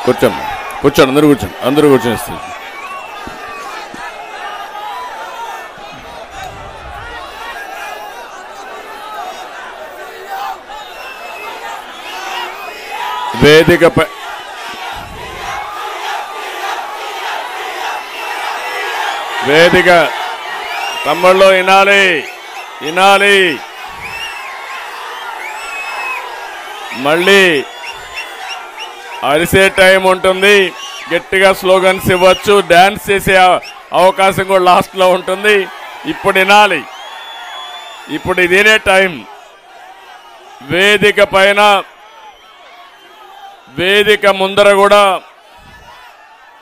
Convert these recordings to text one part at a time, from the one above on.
కూర్చోండి కూర్చోండి అందరూ కూర్చొని వేదిక తమ్ముళ్ళు వినాలి మళ్ళీ అరిసే టైం ఉంటుంది, గట్టిగా స్లోగన్స్ ఇవ్వచ్చు, డాన్స్ చేసే అవకాశం కూడా లాస్ట్ లో ఉంటుంది. ఇప్పుడు వినాలి, ఇప్పుడు ఇదే టైం. వేదిక పైన వేదిక ముందర కూడా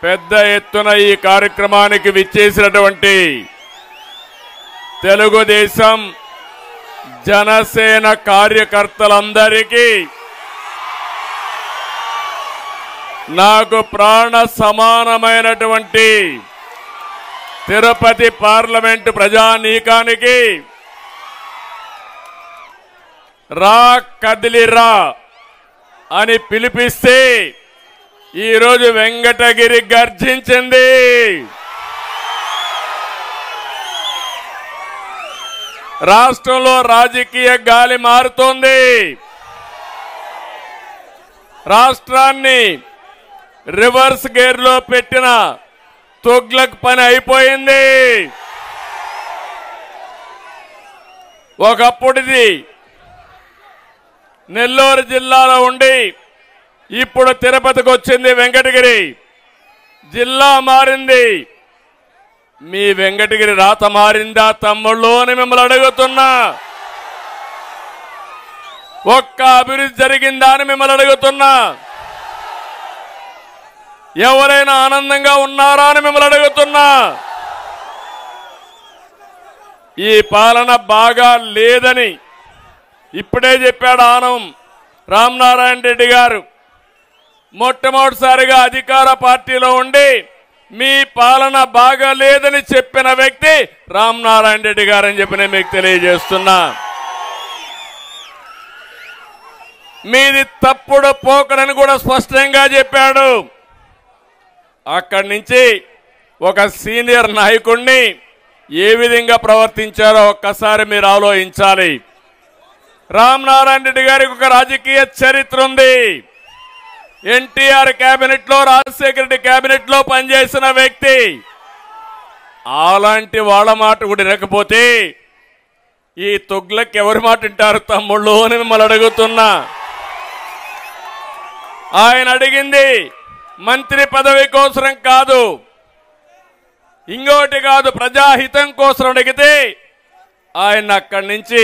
పెద్ద ఎత్తున ఈ కార్యక్రమానికి విచ్చేసినటువంటి తెలుగుదేశం జనసేన కార్యకర్తలందరికీ నాకు ప్రాణ సమానమైనటువంటి తిరుపతి పార్లమెంటు ప్రజానీకానికి రా కదిలిరా అని పిలిపిస్తే ఈరోజు వెంకటగిరి గర్జించింది. రాష్ట్రంలో రాజకీయ గాలి మారుతోంది. రాష్ట్రాన్ని రివర్స్ గేర్ లో పెట్టిన తుగ్లక్ పని అయిపోయింది. ఒకప్పుడిది నెల్లూరు జిల్లాలో ఉండి ఇప్పుడు తిరుపతికి వచ్చింది వెంకటగిరి. జిల్లా మారింది. మీ వెంకటగిరి రాత మారిందా తమ్ముళ్ళు అని మిమ్మల్ని అడుగుతున్నా. ఒక్క అభివృద్ధి జరిగిందా అని మిమ్మల్ని అడుగుతున్నా. ఎవరైనా ఆనందంగా ఉన్నారా అని మిమ్మల్ని అడుగుతున్నా. ఈ పాలన బాగా లేదని ఇప్పుడే చెప్పాడు ఆనం రామనారాయణ రెడ్డి గారు. మొట్టమొదటిసారిగా అధికార పార్టీలో ఉండి మీ పాలన బాగా లేదని చెప్పిన వ్యక్తి రామనారాయణ రెడ్డి గారు అని చెప్పి నేను మీకు తెలియజేస్తున్నా. మీది తప్పుడు పోకడని కూడా స్పష్టంగా చెప్పాడు. అక్కడి నుంచి ఒక సీనియర్ నాయకుడిని ఏ విధంగా ప్రవర్తించారో ఒక్కసారి మీరు ఆలోచించాలి. రామనారాయణ రెడ్డి గారికి ఒక రాజకీయ చరిత్ర ఉంది. ఎన్టీఆర్ కేబినెట్ లో, రాజశేఖర రెడ్డి కేబినెట్ లో పనిచేసిన వ్యక్తి. అలాంటి వాళ్ళ మాట కూడా వినకపోతే ఈ తుగ్లక్ ఎవరి మాట వింటారు తమ్ముళ్ళు అని మిమ్మల్ని అడుగుతున్నా. ఆయన అడిగింది మంత్రి పదవి కోసం కాదు, ఇంకోటి కాదు, ప్రజాహితం కోసం అడిగితే ఆయన అక్కడి నుంచి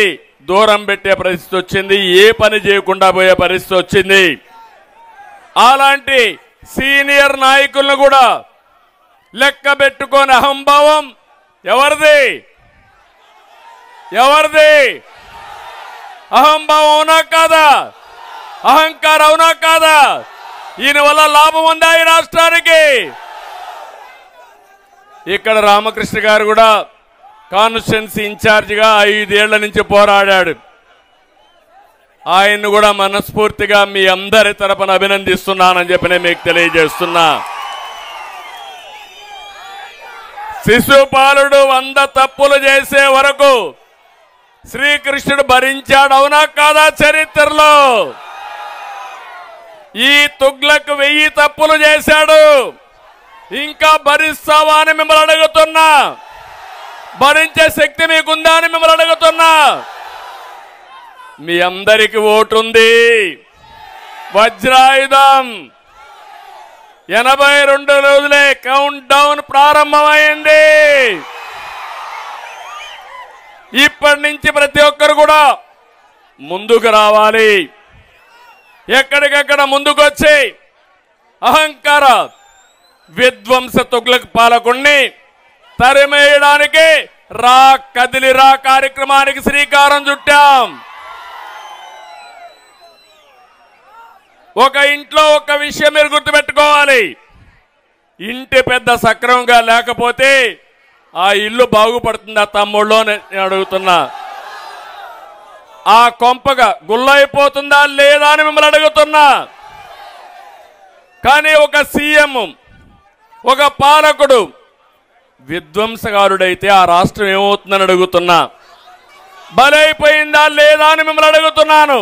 దూరం పెట్టే పరిస్థితి వచ్చింది. ఏ పని చేయకుండా పోయే పరిస్థితి వచ్చింది. అలాంటి సీనియర్ నాయకులను కూడా లెక్క పెట్టుకొని అహంభావం ఎవరిది? అహంభావం అవునా కాదా? అహంకారం అవునా కాదా? ఈయన వల్ల లాభం ఉందా ఈ రాష్ట్రానికి? ఇక్కడ రామకృష్ణ గారు కూడా కాన్స్టిట్యున్సీ ఇన్ఛార్జిగా 5 ఏళ్ల నుంచి పోరాడాడు. ఆయన్ను కూడా మనస్ఫూర్తిగా మీ అందరి తరపున అభినందిస్తున్నానని చెప్పి నేను మీకు తెలియజేస్తున్నా. శిశుపాలుడు 100 తప్పులు చేసే వరకు శ్రీకృష్ణుడు భరించాడు అవునా కాదా? చరిత్రలో ఈ తుగ్లక్ 1000 తప్పులు చేశాడు. ఇంకా భరిస్తావా అని మిమ్మల్ని అడుగుతున్నా. భరించే శక్తి మీకుందా అని మిమ్మల్ని అడుగుతున్నా. మీ అందరికి ఓటుంది. వజ్రాయుధం 82 రోజులే కౌంట్ డౌన్ ప్రారంభమైంది. ఇప్పటి నుంచి ప్రతి ఒక్కరు కూడా ముందుకు రావాలి. ఎక్కడికక్కడ ముందుకు వచ్చి అహంకార విధ్వంస తుగ్లక్ పాలకుణ్ణి తరిమేయడానికి రా కదిలిరా కార్యక్రమానికి శ్రీకారం చుట్టాం. ఒక ఇంట్లో ఒక విషయం మీరు గుర్తుపెట్టుకోవాలి. ఇంటి పెద్ద సక్రమంగా లేకపోతే ఆ ఇల్లు బాగుపడుతుందా తమ్ముళ్ళు అని నేను అడుగుతున్నా. ఆ కొంపగా గుల్లైపోతుందా లేదా అని మిమ్మల్ని అడుగుతున్నా. కానీ ఒక సీఎం, ఒక పాలకుడు విధ్వంసకారుడైతే ఆ రాష్ట్రం ఏమవుతుందని అడుగుతున్నా. బలైపోయిందా లేదా అని మిమ్మల్ని అడుగుతున్నాను.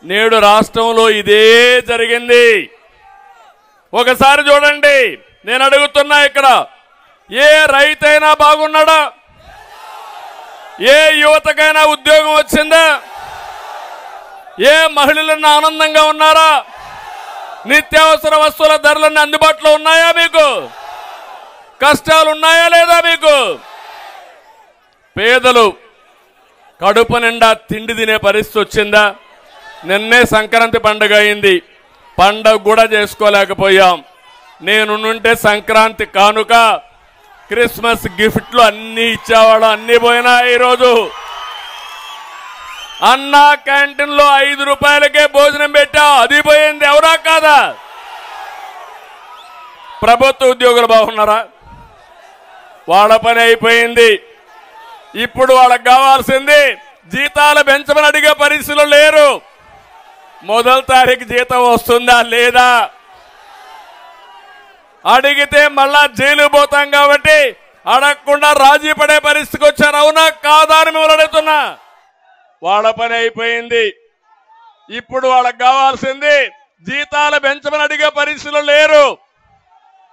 నేడు రాష్ట్రంలో ఇదే జరిగింది. ఒకసారి చూడండి, నేను అడుగుతున్నా, ఇక్కడ ఏ రైతైనా బాగున్నాడా? ఏ యువతకైనా ఉద్యోగం వచ్చిందా? ఏ మహిళలన్నా ఆనందంగా ఉన్నారా? నిత్యావసర వస్తువుల ధరలన్నీ అందుబాటులో ఉన్నాయా? మీకు కష్టాలు ఉన్నాయా లేదా? మీకు పేదలు కడుపు నిండా తిండి తినే పరిస్థితి వచ్చిందా? నిన్నే సంక్రాంతి పండుగ అయింది, పండుగ కూడా చేసుకోలేకపోయాం. నేనుంటే సంక్రాంతి కానుక, క్రిస్మస్ గిఫ్ట్లు అన్ని ఇచ్చేవాడు, అన్ని పోయినా. ఈరోజు అన్నా క్యాంటీన్ లో 5 రూపాయలకే భోజనం పెట్టా, అది పోయింది. ఎవరా కాదా? ప్రభుత్వ ఉద్యోగులు బాగున్నారా? వాళ్ళ పని అయిపోయింది. ఇప్పుడు వాళ్ళకి కావాల్సింది జీతాలు పెంచమని అడిగే పరిస్థితులు లేరు. మొదటి తారీఖు జీతం వస్తుందా లేదా? అడిగితే మళ్ళా జైలు పోతాం కాబట్టి అడగకుండా రాజీ పడే పరిస్థితికి వచ్చారు. అవునా కాదా అని మిమ్మల్ని అడుగుతున్నా. వాళ్ళ పని అయిపోయింది. ఇప్పుడు వాళ్ళకి కావాల్సింది జీతాలు పెంచమని అడిగే పరిస్థితులు లేరు.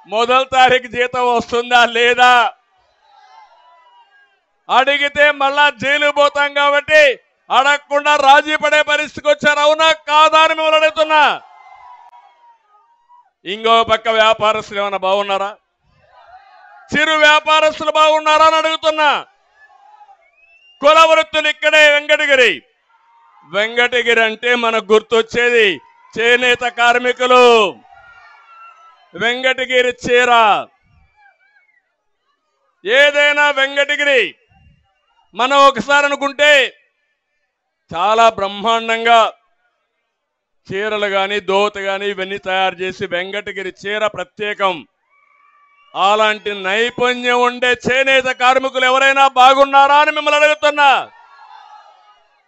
మొదటి తారీఖు జీతం వస్తుందా లేదా? అడిగితే మళ్ళా జైలు పోతాం కాబట్టి అడగకుండా రాజీ పడే పరిస్థితికి వచ్చారు. అవునా కాదా అని మిమ్మల్ని అడుగుతున్నా. ఇంకో పక్క వ్యాపారస్తులు ఏమైనా బాగున్నారా? చిరు వ్యాపారస్తులు బాగున్నారా అని అడుగుతున్నా. కుల వృత్తులు ఇక్కడే వెంకటగిరి. వెంకటగిరి అంటే మనకు గుర్తొచ్చేది చేనేత కార్మికులు, వెంకటగిరి చీర. ఏదైనా వెంకటగిరి మనం ఒకసారి అనుకుంటే చాలా బ్రహ్మాండంగా చీరలు గాని, దోత గాని ఇవన్నీ తయారు చేసి వెంకటగిరి చీర ప్రత్యేకం. అలాంటి నైపుణ్యం ఉండే చేనేత కార్మికులు ఎవరైనా బాగున్నారా అని మిమ్మల్ని అడుగుతున్నా.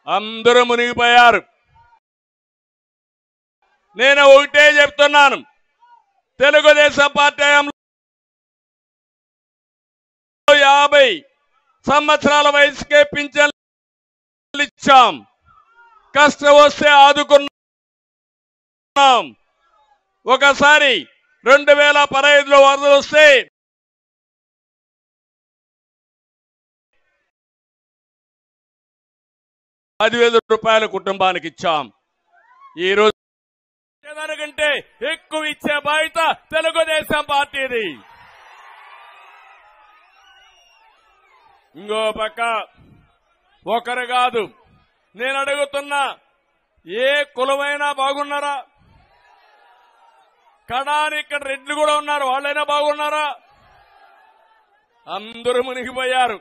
అందరూ మునిగిపోయారు. నేను ఒకటే చెప్తున్నాను, తెలుగుదేశం పార్టీ 50 సంవత్సరాల వయసుకే పింఛన్లు ఇచ్చాం. కష్టం వస్తే ఆదుకున్నాం. ఒకసారి 2015లో వరదలు వస్తే ₹10,000 కుటుంబానికి ఇచ్చాం. ఈ రోజు దానికంటే ఎక్కువ ఇచ్చే బాధ్యత తెలుగుదేశం పార్టీది. ఇంకో పక్క ఒకరు కాదు, నేను అడుగుతున్నా, ఏ కులమైనా బాగున్నారా? కడాని ఇక్కడ రెడ్లు కూడా ఉన్నారు, వాళ్ళైనా బాగున్నారా? అందరూ మునిగిపోయారు.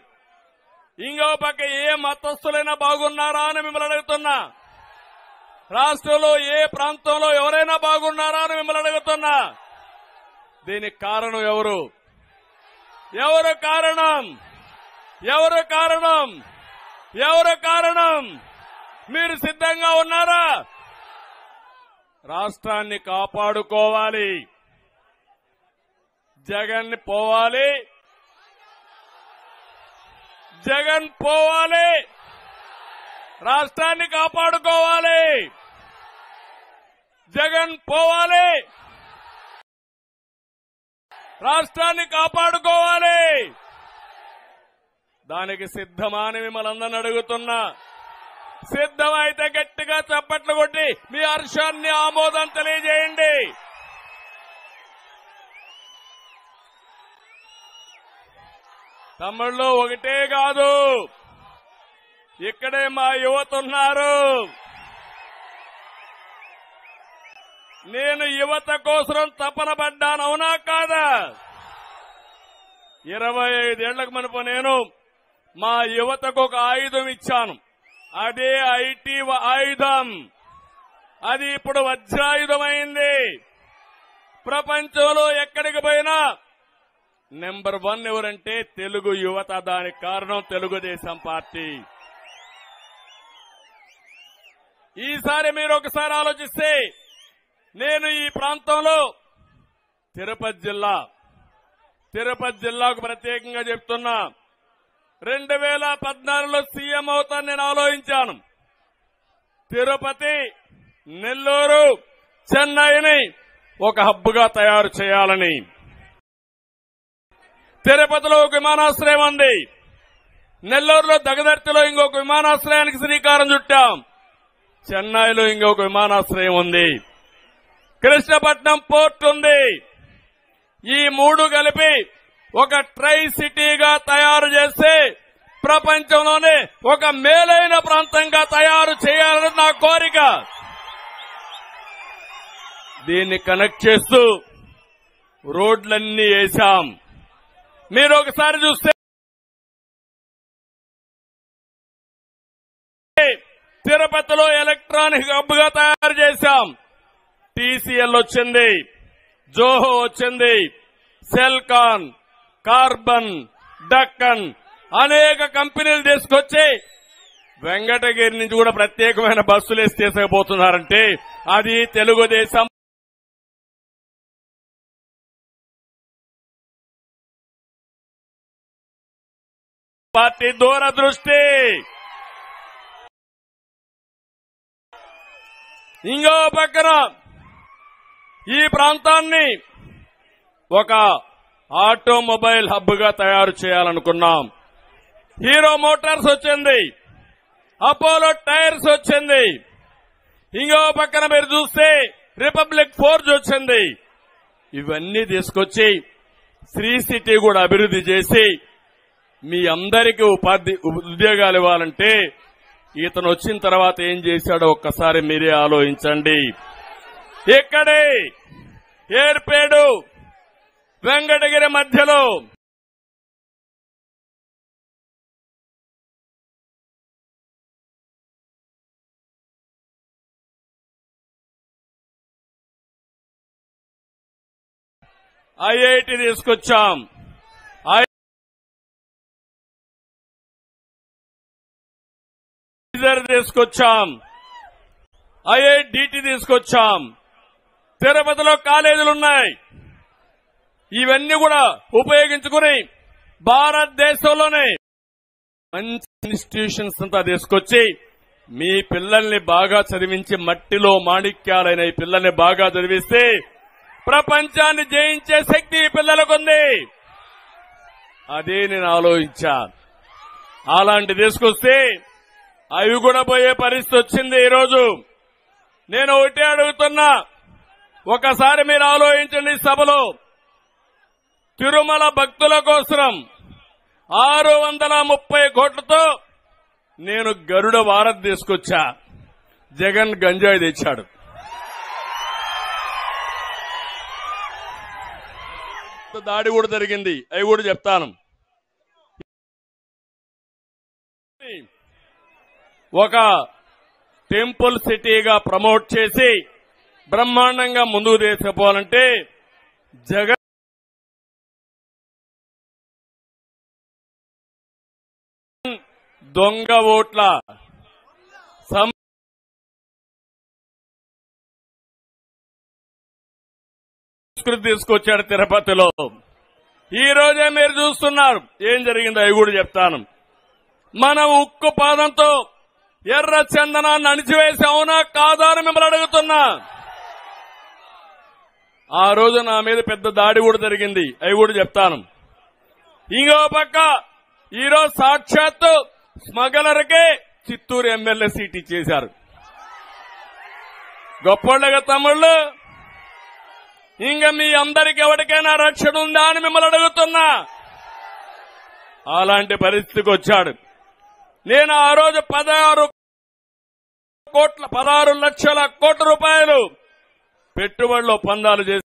ఇంకో పక్క ఏ మతస్థులైనా బాగున్నారా అని మిమ్మల్ని అడుగుతున్నా. రాష్ట్రంలో ఏ ప్రాంతంలో ఎవరైనా బాగున్నారా అని మిమ్మల్ని అడుగుతున్నా. దీనికి కారణం ఎవరు? ఎవరు కారణం? ఎవరు కారణం? ఎవరు కారణం? మీరు సిద్ధంగా ఉన్నారా? రాష్ట్రాన్ని కాపాడుకోవాలి. జగన్ పోవాలి, జగన్ పోవాలి. రాష్ట్రాన్ని కాపాడుకోవాలి. జగన్ పోవాలి, రాష్ట్రాన్ని కాపాడుకోవాలి. దానికి సిద్ధమా అని మిమ్మల్ని అందరిని అడుగుతున్నా. సిద్ధమైతే గట్టిగా చప్పట్లు కొట్టి మీ హర్షాన్ని, ఆమోదం తెలియజేయండి. తమ్ముళ్ళు ఒకటే కాదు, ఇక్కడే మా యువత ఉన్నారు. నేను యువత కోసం తపన పడ్డాను, అవునా కాదా? 25 ఏళ్లకు మునుపు నేను మా యువతకు ఒక ఆయుధం ఇచ్చాను. అదే ఐటీ ఆయుధం. అది ఇప్పుడు వజ్రాయుధమైంది. ప్రపంచంలో ఎక్కడికి పోయినా నెంబర్ 1 ఎవరంటే తెలుగు యువత. దానికి కారణం తెలుగుదేశం పార్టీ. ఈసారి మీరు ఒకసారి ఆలోచిస్తే నేను ఈ ప్రాంతంలో తిరుపతి జిల్లాకు ప్రత్యేకంగా చెప్తున్నా. 2014లో సీఎం అవుతాను నేను ఆలోచించాను. తిరుపతి, నెల్లూరు, చెన్నైని ఒక హబ్గా తయారు చేయాలని. తిరుపతిలో ఒక విమానాశ్రయం ఉంది. నెల్లూరులో దగదర్తిలో ఇంకొక విమానాశ్రయానికి శ్రీకారం చుట్టాం. చెన్నైలో ఇంకొక విమానాశ్రయం ఉంది. కృష్ణపట్నం పోర్ట్ ఉంది. ఈ మూడు కలిపి ఒక ట్రై సిటీగా తయారు చేస్తే ప్రపంచంలోనే ఒక మేలైన ప్రాంతంగా తయారు చేయాలని నా కోరిక. దీన్ని కనెక్ట్ చేస్తూ రోడ్లన్నీ వేశాం. మీరు ఒకసారి చూస్తే తిరుపతిలో ఎలక్ట్రానిక్ హబ్ గా తయారు చేశాం. టీసీఎల్ వచ్చింది, జోహో వచ్చింది, సెల్కాన్, కార్బన్, డక్కన్ అనేక కంపెనీలు తీసుకొచ్చి వెంకటగిరి నుంచి కూడా ప్రత్యేకమైన బస్సులు వేసి తీసుకుపోతున్నారంటే అది తెలుగుదేశం పార్టీ దూరదృష్టి. ఇంకో పక్కన ఈ ప్రాంతాన్ని ఒక ఆటోమొబైల్ హబ్ గా తయారు చేయాలనుకున్నాం. హీరో మోటార్స్ వచ్చింది, అపోలో టైర్స్ వచ్చింది. ఇంకో పక్కన మీరు చూస్తే రిపబ్లిక్ ఫోర్జ్ వచ్చింది. ఇవన్నీ తీసుకొచ్చి శ్రీ సిటీ కూడా అభివృద్ధి చేసి మీ అందరికీ ఉద్యోగాలు ఇవ్వాలంటే ఇతను వచ్చిన తర్వాత ఏం చేశాడో ఒక్కసారి మీరే ఆలోచించండి. ఇక్కడే ఏర్పేడు వెంకటగిరి మధ్యలో ఐఐటి తీసుకొచ్చాం, తీసుకొచ్చాం, ఐఐడిటి తీసుకొచ్చాం. తిరుపతిలో కాలేజీలున్నాయి. ఇవన్నీ కూడా ఉపయోగించుకుని భారతదేశంలోనే మంచి ఇన్స్టిట్యూషన్స్ అంతా తీసుకొచ్చి మీ పిల్లల్ని బాగా చదివించి మట్టిలో మాణిక్యాలైన ఈ పిల్లల్ని బాగా చదివిస్తే ప్రపంచాన్ని జయించే శక్తి ఈ పిల్లలకుంది. అదే నేను ఆలోచించాను. అలాంటి తీసుకొస్తే అవి కూడా పోయే పరిస్థితి వచ్చింది. ఈరోజు నేను ఒకటే అడుగుతున్నా, ఒకసారి మీరు ఆలోచించండి. సభలో తిరుమల భక్తుల కోసం 630 కోట్లతో నేను గరుడ వారధి తీసుకొచ్చా. జగన్ గంజాయి తెచ్చాడు. దాడి కూడా జరిగింది, అవి కూడా చెప్తాను. ఒక టెంపుల్ సిటీగా ప్రమోట్ చేసి బ్రహ్మాండంగా ముందుకు తీసుకుపోవాలంటే జగన్ దొంగ ఓట్ల సంస్కృతి తీసుకొచ్చాడు తిరుపతిలో. ఈ రోజే మీరు చూస్తున్నారు ఏం జరిగిందో, అవి కూడా చెప్తాను. మనం ఉక్కు పాదంతో ఎర్ర చందనాన్ని అణిచివేసి అవునా కాదా అని మిమ్మల్ని అడుగుతున్నా. ఆ రోజు నా మీద పెద్ద దాడి కూడా జరిగింది, అవి కూడా చెప్తాను. ఇంకో పక్క ఈరోజు సాక్షాత్తు స్మగ్లర్కే చిత్తూరు ఎమ్మెల్యే సీట్ ఇచ్చేశారు. గొప్పోళ్ళగా తమ్ముళ్ళు, ఇంకా మీ అందరికి ఎవరికైనా రక్షణ ఉందా అని మిమ్మల్ని అడుగుతున్నా. అలాంటి పరిస్థితికి వచ్చాడు. నేను ఆ రోజు 16 లక్షల కోట్ల రూపాయలు పెట్టుబడులు ఒప్పందాలు చేస్తే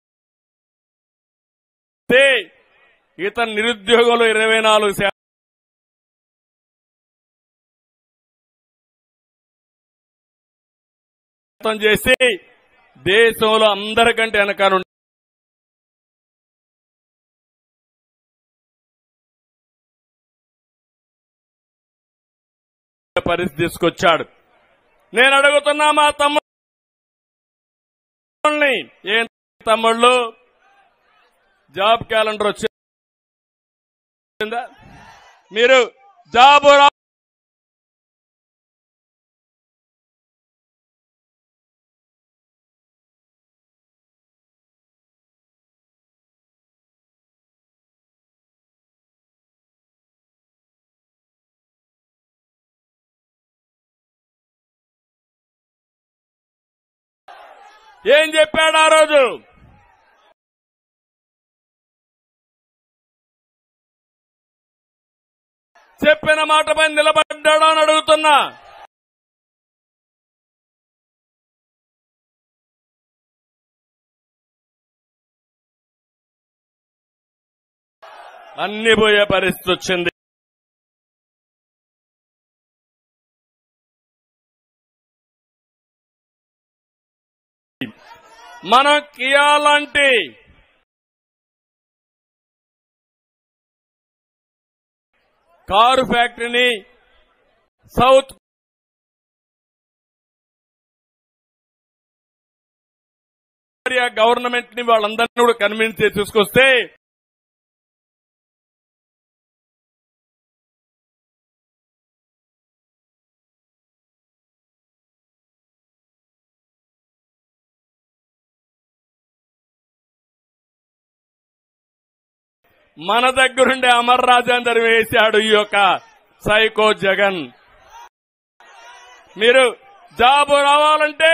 ఇతను నిరుద్యోగంలో 24% చేసి దేశంలో అందరికంటే వెనకాల పరిస్థితి తీసుకొచ్చాడు. నేను అడుగుతున్నా మా తమ్ముడు ఏం తమ్ముళ్ళు జాబ్ క్యాలెండర్ వచ్చిందా? మీరు జాబ్ ఏం చెప్పాడు ఆ రోజు? చెప్పిన మాటపై నిలబడ్డాడా అని అడుగుతున్నా. అన్ని పోయే పరిస్థితి వచ్చింది. మనం కియా లాంటి కారు ఫ్యాక్టరీని సౌత్ కొరియా గవర్నమెంట్ ని వాళ్ళందరినీ కూడా కన్విన్స్ చేసి తీసుకొస్తే మన దగ్గరుండే అమర్ రాజేందర్ వేశాడు ఈ యొక్క సైకో జగన్. మీరు జాబు రావాలంటే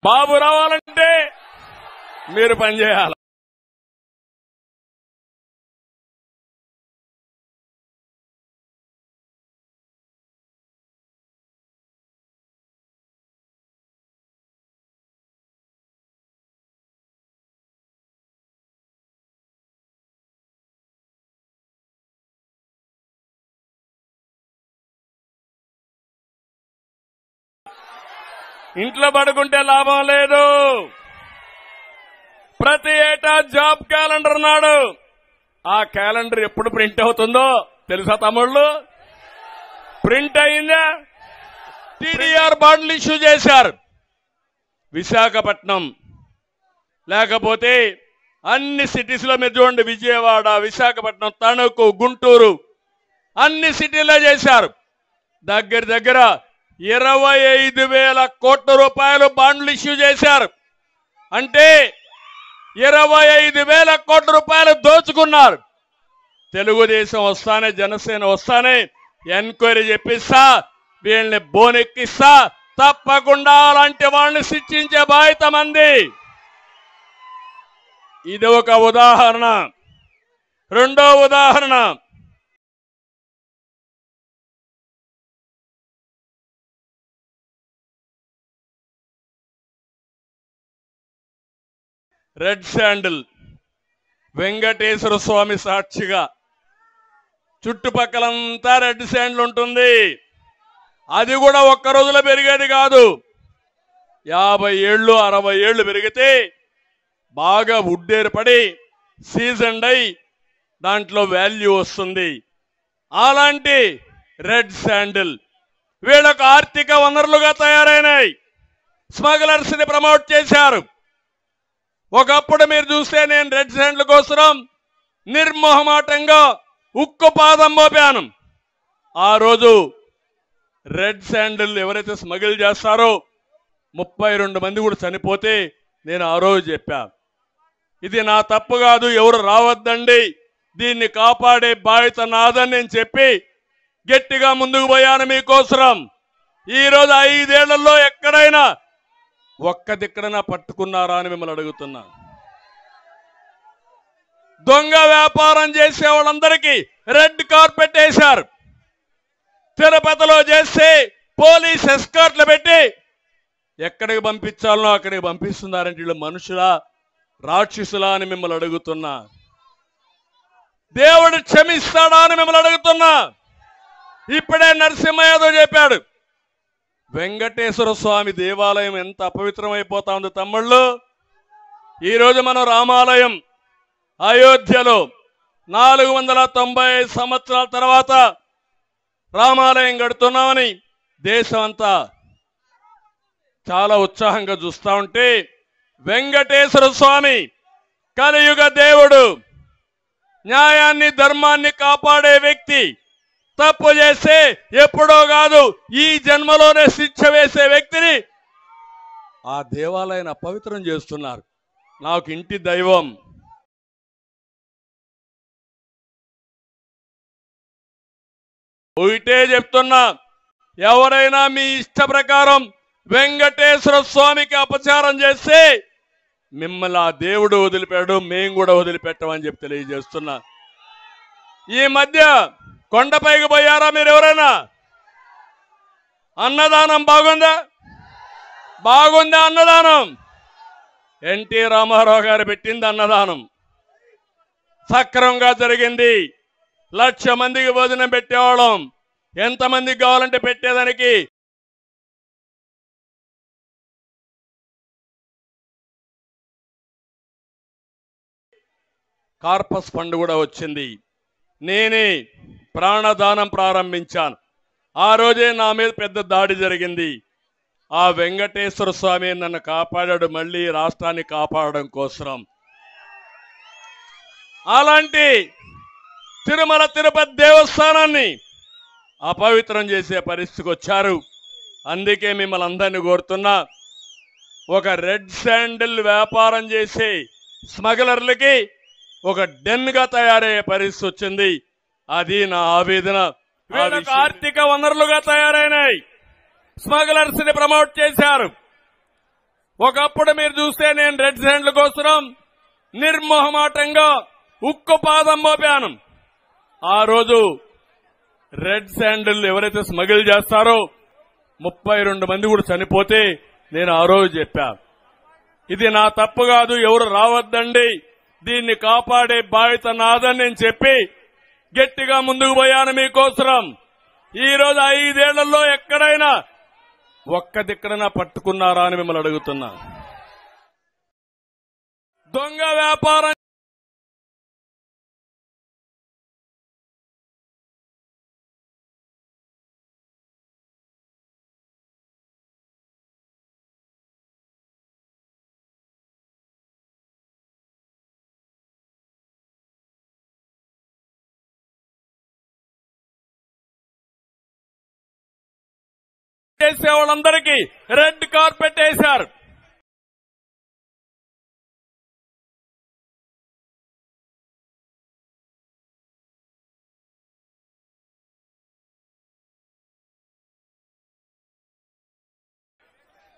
బాబు రావాలంటే మీరు పనిచేయాలి. ఇంట్లో పడుకుంటే లాభం లేదు. ప్రతి ఏటా జాబ్ క్యాలెండర్ ఉన్నాడు. ఆ క్యాలెండర్ ఎప్పుడు ప్రింట్ అవుతుందో తెలుసా తమ్ముళ్ళు? ప్రింట్ అయిందా? టీడీఆర్ బాండ్లు ఇష్యూ చేశారు. విశాఖపట్నం లేకపోతే అన్ని సిటీస్ లో మీరు చూడండి, విజయవాడ, విశాఖపట్నం, తణుకు, గుంటూరు అన్ని సిటీల్లో చేశారు. దగ్గర 25,000 కోట్ల రూపాయలు బాండ్లు ఇష్యూ చేశారు. అంటే 25,000 కోట్ల రూపాయలు దోచుకున్నారు. తెలుగుదేశం వస్తానే, జనసేన వస్తానే ఎంక్వైరీ చెప్పిస్తా, వీళ్ళని బోనెక్కిస్తా, తప్పకుండా అలాంటి వాళ్ళని శిక్షించే బాధ్యత మంది. ఇది ఒక ఉదాహరణ. రెండో ఉదాహరణ, రెడ్ శాండిల్ వెంకటేశ్వర స్వామి సాక్షిగా చుట్టుపక్కలంతా రెడ్ శాండిల్ ఉంటుంది. అది కూడా ఒక్క రోజులో పెరిగేది కాదు. 50 ఏళ్ళు 60 ఏళ్ళు పెరిగితే బాగా ఉడ్డేరుపడి సీజన్డ్ అయి దాంట్లో వాల్యూ వస్తుంది. అలాంటి రెడ్ శాండిల్ వీళ్ళకు ఆర్థిక వనరులుగా తయారైనాయి. స్మగ్లర్స్ ని ప్రమోట్ చేశారు. ఒకప్పుడు మీరు చూస్తే నేను రెడ్ శాండిల్ కోసం నిర్మోహమాటంగా ఉక్కు పాదం మోపాను. ఆ రోజు రెడ్ శాండిల్ ఎవరైతే స్మగిల్ చేస్తారో 32 మంది కూడా చనిపోతే నేను ఆ రోజు చెప్పాను, ఇది నా తప్పు కాదు, ఎవరు రావద్దండి, దీన్ని కాపాడే బాధ్యత నాదని నేను చెప్పి గట్టిగా ముందుకు పోయాను మీకోసం. ఈరోజు 5 ఏళ్లలో ఎక్కడైనా ఒక్క దిక్కడైనా పట్టుకున్నారా అని మిమ్మల్ని అడుగుతున్నా. దొంగ వ్యాపారం చేసే వాళ్ళందరికీ రెడ్ కార్పెట్ వేశారు. తిరుపతిలో చేస్తే పోలీస్ ఎస్కార్ట్లు పెట్టి ఎక్కడికి పంపించాలనో అక్కడికి పంపిస్తున్నారంటే వీళ్ళు మనుషులా రాక్షసులా అని మిమ్మల్ని అడుగుతున్నా. దేవుడు క్షమిస్తాడా అని మిమ్మల్ని అడుగుతున్నా. ఇప్పుడే నరసింహ యాదవ్ చెప్పాడు, వెంకటేశ్వర స్వామి దేవాలయం ఎంత అపవిత్రమైపోతా ఉంది తమ్ముళ్ళు. ఈరోజు మనం రామాలయం అయోధ్యలో 490 సంవత్సరాల తర్వాత రామాలయం కడుతున్నామని దేశం అంతా చాలా ఉత్సాహంగా చూస్తా ఉంటే వెంకటేశ్వర స్వామి కలియుగ దేవుడు, న్యాయాన్ని ధర్మాన్ని కాపాడే వ్యక్తి, తప్పు చేస్తే ఎప్పుడో కాదు ఈ జన్మలోనే శిక్ష వేసే వ్యక్తిని ఆ దేవాలయాన్ని అపవిత్రం చేస్తున్నారు. నాకు ఇంటి దైవం ఒకటే చెప్తున్నా, ఎవరైనా మీ ఇష్ట ప్రకారం వెంకటేశ్వర స్వామికి అపచారం చేస్తే మిమ్మల్ని ఆ దేవుడు వదిలిపెట్టాడు, మేము కూడా వదిలిపెట్టమని చెప్పి తెలియజేస్తున్నా. ఈ మధ్య కొండపైకి పోయారా మీరు ఎవరైనా? అన్నదానం బాగుందా? బాగుందా అన్నదానం? ఎన్టీ రామారావు గారు పెట్టింది అన్నదానం, సక్రమంగా జరిగింది. 1,00,000 మందికి భోజనం పెట్టేవాళ్ళం. ఎంతమందికి కావాలంటే పెట్టేదానికి కార్పస్ ఫండ్ కూడా వచ్చింది. నేనే ప్రాణదానం ప్రారంభించాను. ఆ రోజే నా మీద పెద్ద దాడి జరిగింది. ఆ వెంకటేశ్వర స్వామి నన్ను కాపాడాడు, మళ్ళీ రాష్ట్రాన్ని కాపాడడం కోసం. అలాంటి తిరుమల తిరుపతి దేవస్థానాన్ని అపవిత్రం చేసే పరిస్థితికి వచ్చారు. అందుకే మిమ్మల్ని అందరినీ కోరుతున్నా, ఒక రెడ్ శాండిల్ వ్యాపారం చేసే స్మగ్లర్లకి ఒక డెన్ గా తయారయ్యే పరిస్థితి వచ్చింది. అది నా ఆవేదన. వీళ్ళకు ఆర్థిక వనరులుగా తయారైనాయి. స్మగ్లర్స్ ని ప్రమోట్ చేశారు. ఒకప్పుడు మీరు చూస్తే నేను రెడ్ శాండిల్ కోసం నిర్మోహమాటంగా ఉక్కు పాదం మోపాను. ఆ రోజు రెడ్ శాండిల్ ఎవరైతే స్మగిల్ చేస్తారో 32 మంది కూడా చనిపోతే నేను ఆ రోజు చెప్పా, ఇది నా తప్పు కాదు, ఎవరు రావద్దండి, దీన్ని కాపాడే బాధ్యత నాదని నేను చెప్పి గట్టిగా ముందుకు పోయాను మీకోసం. ఈ రోజు 5 ఏళ్లలో ఎక్కడైనా ఒక్క దిక్కడైనా పట్టుకున్నారా అని మిమ్మల్ని అడుగుతున్నా. దొంగ వ్యాపారం చేసే వాళ్ళందరికీ రెడ్ కార్పెట్ వేశారు.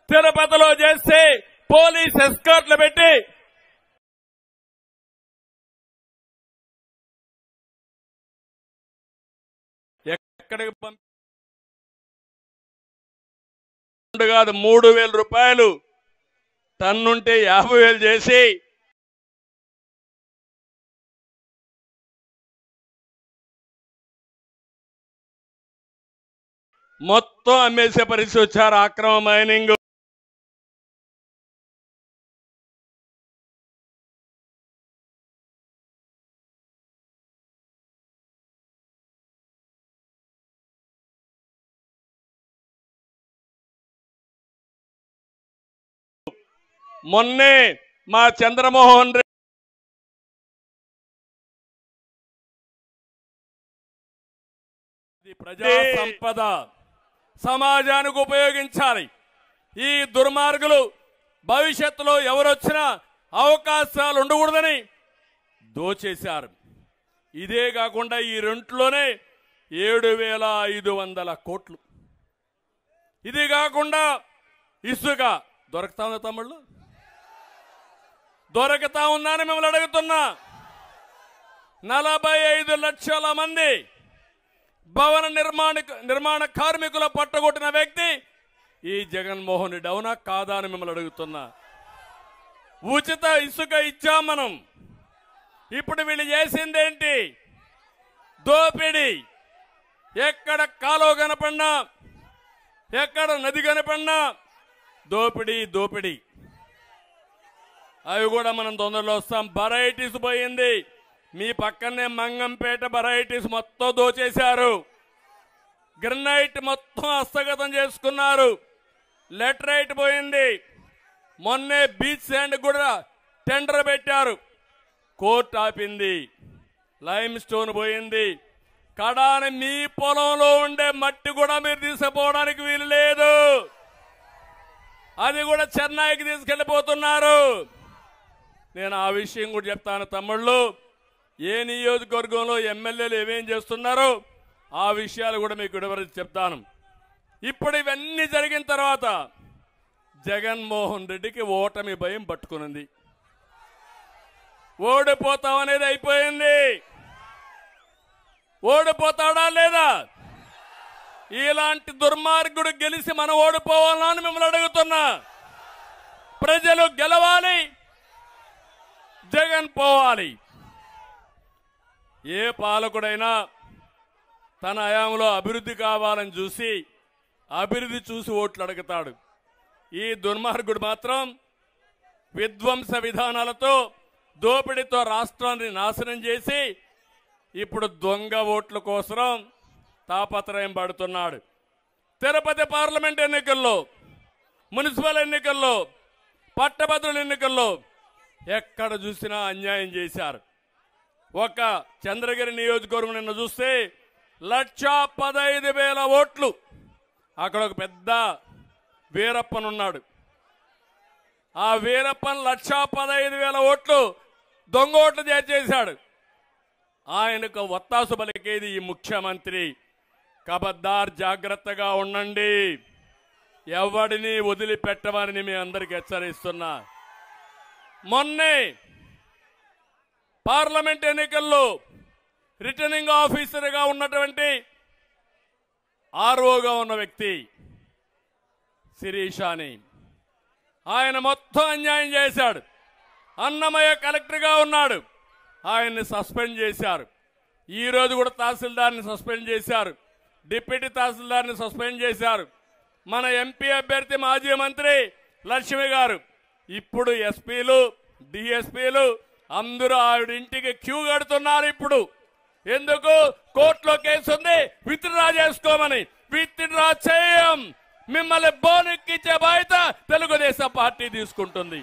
తిరుపతిలో చేస్తే పోలీస్ ఎస్కార్ట్లు పెట్టి ఎక్కడికి కాదు 3,000 రూపాయలు టన్నుంటే 50,000 చేసి మొత్తం అమ్మేసే పరిస్థితి వచ్చారు. అక్రమ మైనింగ్ మొన్నే మా చంద్రమోహన్ రెడ్డి ప్రజా సంపద సమాజానికి ఉపయోగించాలి. ఈ దుర్మార్గులు భవిష్యత్తులో ఎవరొచ్చినా అవకాశాలు ఉండకూడదని దోచేశారు. ఇదే కాకుండా ఈ రెంట్లోనే 7,500 కోట్లు. ఇది కాకుండా ఇసుక దొరకతా ఉందా తమ్ముళ్ళు? దొరకతా ఉందని మిమ్మల్ని అడుగుతున్నా. 45 లక్షల మంది భవన నిర్మాణ కార్మికుల పట్టగొట్టిన వ్యక్తి ఈ జగన్మోహన్ రెడ్డి, అవునా కాదా అని మిమ్మల్ని అడుగుతున్నా. ఉచిత ఇసుక ఇచ్చాం మనం. ఇప్పుడు వీళ్ళు చేసిందేంటి? దోపిడీ. ఎక్కడ కాలువ కనపడినా, ఎక్కడ నది కనపడినా దోపిడీ దోపిడీ. అవి కూడా మనం తొందరలో వస్తాం. వెరైటీస్ పోయింది, మీ పక్కనే మంగంపేట వెరైటీస్ మొత్తం దోచేశారు. గ్రనైట్ మొత్తం హస్తగతం చేసుకున్నారు. లెటరైట్ పోయింది. మొన్నే బీచ్ శాండ్ కూడా టెండర్ పెట్టారు, కోర్టు ఆపింది. లైమ్ స్టోన్ పోయింది. కడాని మీ పొలంలో ఉండే మట్టి కూడా మీరు తీసుకుపోవడానికి వీలు లేదు. అది కూడా చెన్నైకి తీసుకెళ్లిపోతున్నారు. నేను ఆ విషయం కూడా చెప్తాను తమ్ముళ్ళు. ఏ నియోజకవర్గంలో ఎమ్మెల్యేలు ఏమేం చేస్తున్నారో ఆ విషయాలు కూడా మీకు వివరించి చెప్తాను. ఇప్పుడు ఇవన్నీ జరిగిన తర్వాత జగన్మోహన్ రెడ్డికి ఓటమి భయం పట్టుకునింది. ఓడిపోతామనేది అయిపోయింది. ఓడిపోతాడా లేదా? ఇలాంటి దుర్మార్గుడు గెలిచి మనం ఓడిపోవాలని మిమ్మల్ని అడుగుతున్నా. ప్రజలు గెలవాలి, జగన్ పోవాలి. ఏ పాలకుడైనా తన హయాంలో అభివృద్ధి కావాలని అభివృద్ధి చూసి ఓట్లు అడుగుతాడు. ఈ దుర్మార్గుడు మాత్రం విధ్వంస విధానాలతో దోపిడీతో రాష్ట్రాన్ని నాశనం చేసి ఇప్పుడు దొంగ ఓట్ల కోసం తాపత్రయం పడుతున్నాడు. తిరుపతి పార్లమెంట్ ఎన్నికల్లో, మున్సిపల్ ఎన్నికల్లో, పట్టభద్రుల ఎన్నికల్లో ఎక్కడ చూసినా అన్యాయం చేశారు. ఒక చంద్రగిరి నియోజకవర్గం నిన్న చూస్తే 1,15,000 ఓట్లు. అక్కడ ఒక పెద్ద వీరప్పనున్నాడు. ఆ వీరప్పన్ 1,15,000 ఓట్లు దొంగ ఓట్లు చేశాడు. ఆయనకు వత్తాసు పలికేది ఈ ముఖ్యమంత్రి. కబద్దార్, జాగ్రత్తగా ఉండండి, ఎవడిని వదిలిపెట్టమని మీ అందరికి హెచ్చరిస్తున్నా. మొన్నే పార్లమెంట్ ఎన్నికల్లో రిటర్నింగ్ ఆఫీసర్గా ఉన్నటువంటి ఆర్ఓగా ఉన్న వ్యక్తి శిరీషాని ఆయన మొత్తం అన్యాయం చేశాడు. అన్నమయ్య కలెక్టర్గా ఉన్నాడు, ఆయన్ని సస్పెండ్ చేశారు. ఈ రోజు కూడా తహసీల్దార్ని సస్పెండ్ చేశారు, డిప్యూటీ తహసీల్దార్ని సస్పెండ్ చేశారు. మన ఎంపీ అభ్యర్థి మాజీ మంత్రి లక్ష్మి గారు ఇప్పుడు ఎస్పీలు, డిఎస్పీలు అందరూ ఆవిడ ఇంటికి క్యూ కడుతున్నారు. ఇప్పుడు ఎందుకు? కోర్టులో కేసు ఉంది, విత్డ్రా చేసుకోమని. విత్డ్రా చేయం, మిమ్మల్ని బోనెక్కించే బాధ్యత తెలుగుదేశం పార్టీ తీసుకుంటుంది.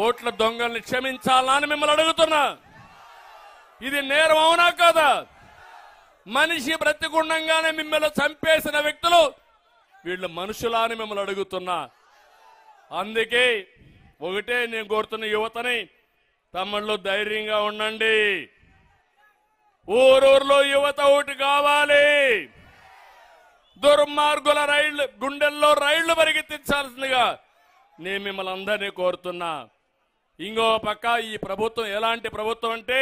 ఓట్ల దొంగల్ని క్షమించాలని మిమ్మల్ని అడుగుతున్నా. ఇది నేరం అవునా కదా? మనిషి బ్రతికుండంగానే మిమ్మల్ని చంపేసిన వ్యక్తులు వీళ్ళు మనుషులా అని మిమ్మల్ని అడుగుతున్నా. అందుకే ఒకటే నేను కోరుతున్న యువతని, తమ్ముళ్ళు ధైర్యంగా ఉండండి. ఊరూరులో యువత ఒకటి కావాలి. దుర్మార్గుల రైళ్లు గుండెల్లో రైళ్లు పరిగెత్తించాల్సిందిగా నేను మిమ్మల్ని అందరినీ కోరుతున్నా. ఇంకో పక్క ఈ ప్రభుత్వం ఎలాంటి ప్రభుత్వం అంటే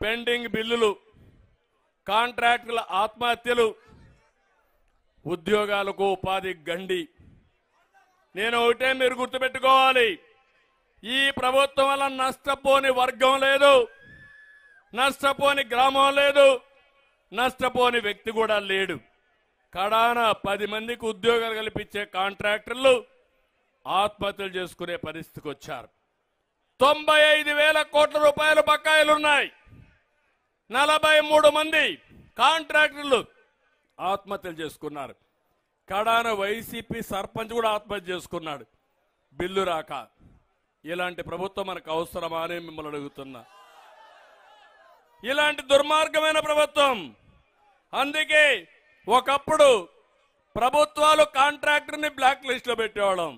పెండింగ్ బిల్లులు, కాంట్రాక్టుల ఆత్మహత్యలు, ఉద్యోగాలకు ఉపాధి గండి. నేను ఒకటే మీరు గుర్తుపెట్టుకోవాలి, ఈ ప్రభుత్వం వల్ల నష్టపోని వర్గం లేదు, నష్టపోని గ్రామం లేదు, నష్టపోని వ్యక్తి కూడా లేడు. కడాన 10 మందికి ఉద్యోగాలు కల్పించే కాంట్రాక్టర్లు ఆత్మహత్యలు చేసుకునే పరిస్థితికి వచ్చారు. 95,000 కోట్ల రూపాయలు బకాయిలున్నాయి. 43 మంది కాంట్రాక్టర్లు ఆత్మహత్యలు చేసుకున్నారు. కడాన వైసీపీ సర్పంచ్ కూడా ఆత్మహత్య చేసుకున్నాడు బిల్లు రాక. ఇలాంటి ప్రభుత్వం మనకు అవసరమా అని మిమ్మల్ని అడుగుతున్నా. ఇలాంటి దుర్మార్గమైన ప్రభుత్వం. అందుకే ఒకప్పుడు ప్రభుత్వాలు కాంట్రాక్టర్ని బ్లాక్ లిస్ట్ లో పెట్టేవాళ్ళం.